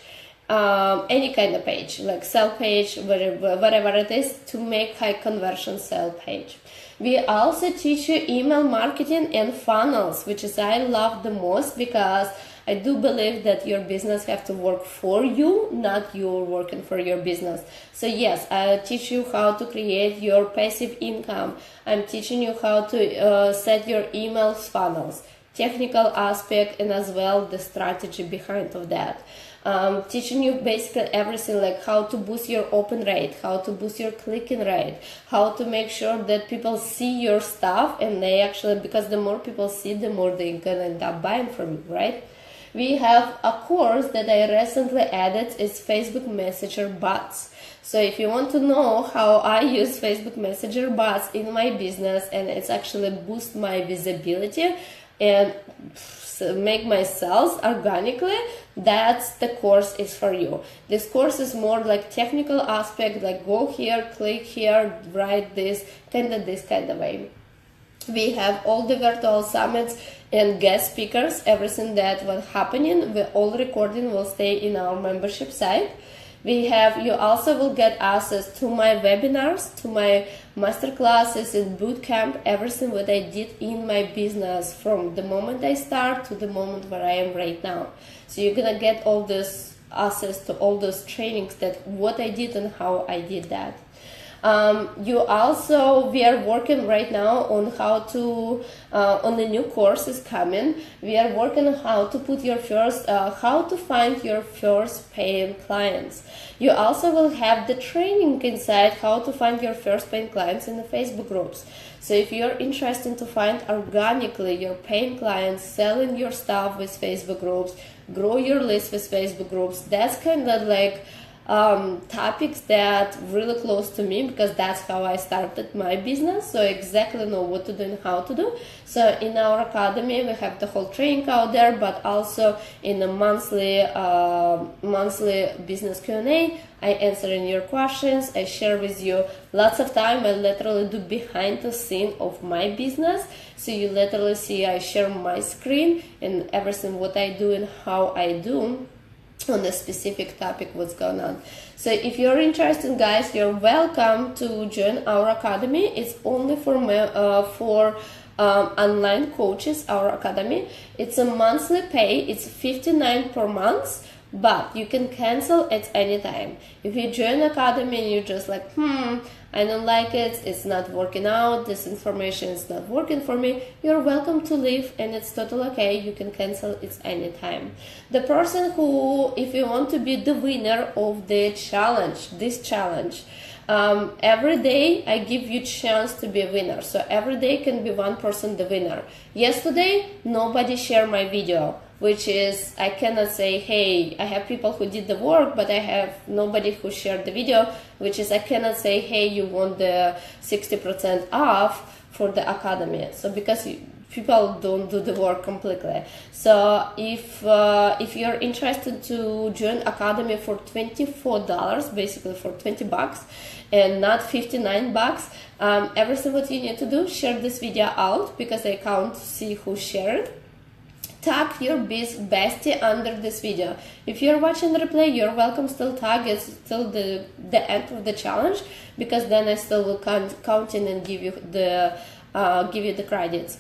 any kind of page, like sell page, whatever it is, to make high conversion sell page. We also teach you email marketing and funnels, which is I love the most, because I do believe that your business have to work for you, not you working for your business. So yes, I teach you how to create your passive income. I'm teaching you how to set your email funnels, technical aspect, and as well the strategy behind of that. Teaching you basically everything, like how to boost your open rate, how to boost your clicking rate, how to make sure that people see your stuff, and they actually, because the more people see, the more they're gonna end up buying from you, right? We have a course that I recently added, is Facebook Messenger bots. So if you want to know how I use Facebook Messenger bots in my business, and it's actually boost my visibility and make my sales organically, that's the course is for you. This course is more like technical aspect, like go here, click here, write this kind of way. We have all the virtual summits and guest speakers, everything that was happening, all recording will stay in our membership site. You also will get access to my webinars, to my masterclasses and bootcamp, everything what I did in my business from the moment I start to the moment where I am right now. So you're gonna get all this access to all those trainings, that what I did and how I did that. We are working right now on how to, on the new courses coming. We are working on how to put your first, how to find your first paying clients. You also will have the training inside how to find your first paying clients in the Facebook groups. So if you're interested to find organically your paying clients, selling your stuff with Facebook groups, grow your list with Facebook groups, that's kind of like topics that really close to me, because that's how I started my business, so I exactly know what to do and how to do. So in our academy we have the whole training out there, but also in a monthly business Q&A, I answer in your questions, I share with you lots of time. I literally do behind the scene of my business, so you literally see I share my screen and everything what I do and how I do on a specific topic, what's going on. So if you're interested, guys, you're welcome to join our academy. It's only for online coaches, our academy. It's a monthly pay, it's $59 per month, but you can cancel at any time. If you join academy and you're just like, I don't like it, it's not working out, this information is not working for me, you're welcome to leave, and it's totally okay. You can cancel it anytime. The person who, if you want to be the winner of the challenge, this challenge, every day I give you chance to be a winner. So every day can be one person the winner. Yesterday, nobody shared my video, which is, I cannot say, hey, I have people who did the work, but I have nobody who shared the video, which is, I cannot say, hey, you want the 60% off for the academy. So because people don't do the work completely. So if you're interested to join academy for $24, basically for $20 and not $59, everything what you need to do, share this video out, because I can't see who shared. Tag your bestie under this video. If you're watching the replay, you're welcome still tag it till the end of the challenge, because then I still will count in and give you the credits.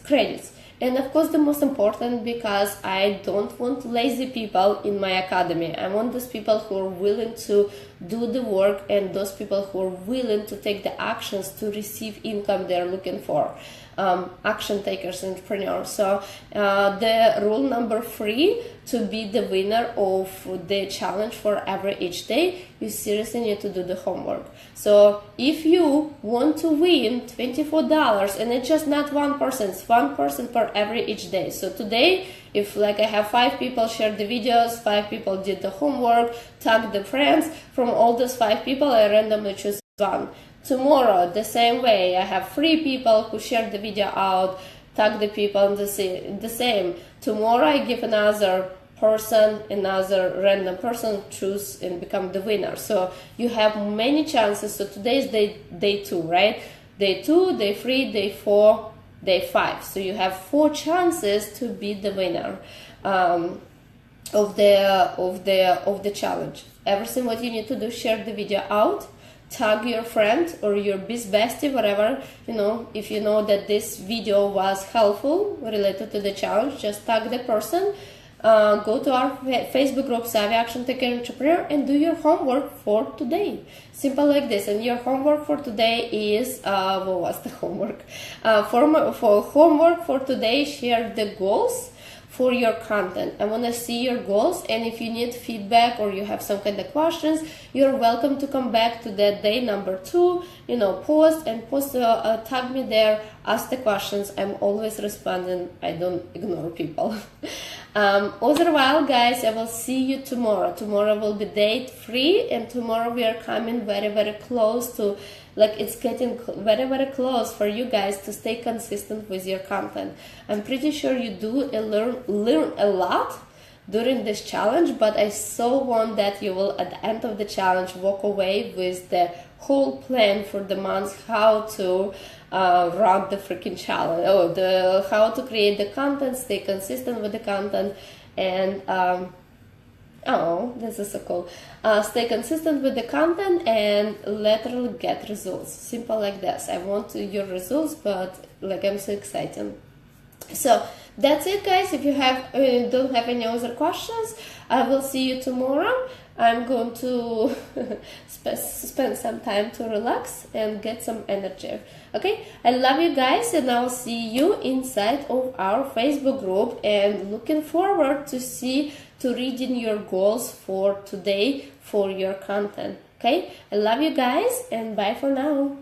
And of course, the most important, because I don't want lazy people in my academy. I want those people who are willing to do the work, and those people who are willing to take the actions to receive income they're looking for. Action takers, entrepreneurs. So the rule number 3, to be the winner of the challenge for each day, you seriously need to do the homework. So if you want to win $24, and it's just not one person, it's one person per each day. So today, if like I have 5 people share the videos, 5 people did the homework, tag the friends, from all those 5 people I randomly choose one. Tomorrow, the same way, I have 3 people who shared the video out, tag the people the same. Tomorrow I give another person, another random person, choose and become the winner. So you have many chances. So today is day 2, right? Day 2, day 3, day 4, day 5. So you have 4 chances to be the winner of the challenge. Everything what you need to do, share the video out, tag your friend or your bestie, whatever, if you know that this video was helpful related to the challenge, just tag the person. Go to our Facebook group, Savvy Action Taker Entrepreneur, and do your homework for today. Simple like this. And your homework for today is, what was the homework? For homework for today, share the goals for your content. I want to see your goals, and if you need feedback or you have some kind of questions, you're welcome to come back to that day number 2, post, tag me there, ask the questions. I'm always responding. I don't ignore people. Otherwise, guys, I will see you tomorrow. Tomorrow will be day 3, and tomorrow we are coming very, very close to, it's getting very, very close for you guys to stay consistent with your content. I'm pretty sure you do learn a lot during this challenge, but I so want that you will at the end of the challenge walk away with the whole plan for the month, how to run the freaking challenge, how to create the content, stay consistent with the content, and oh, this is so cool. Stay consistent with the content and literally get results. Simple like this. I want your results, but like I'm so excited. So that's it, guys. If you don't have any other questions, I will see you tomorrow. I'm going to spend some time to relax and get some energy. Okay, I love you guys, and I'll see you inside of our Facebook group, and looking forward to reading your goals for today for your content. Okay, I love you guys, and bye for now.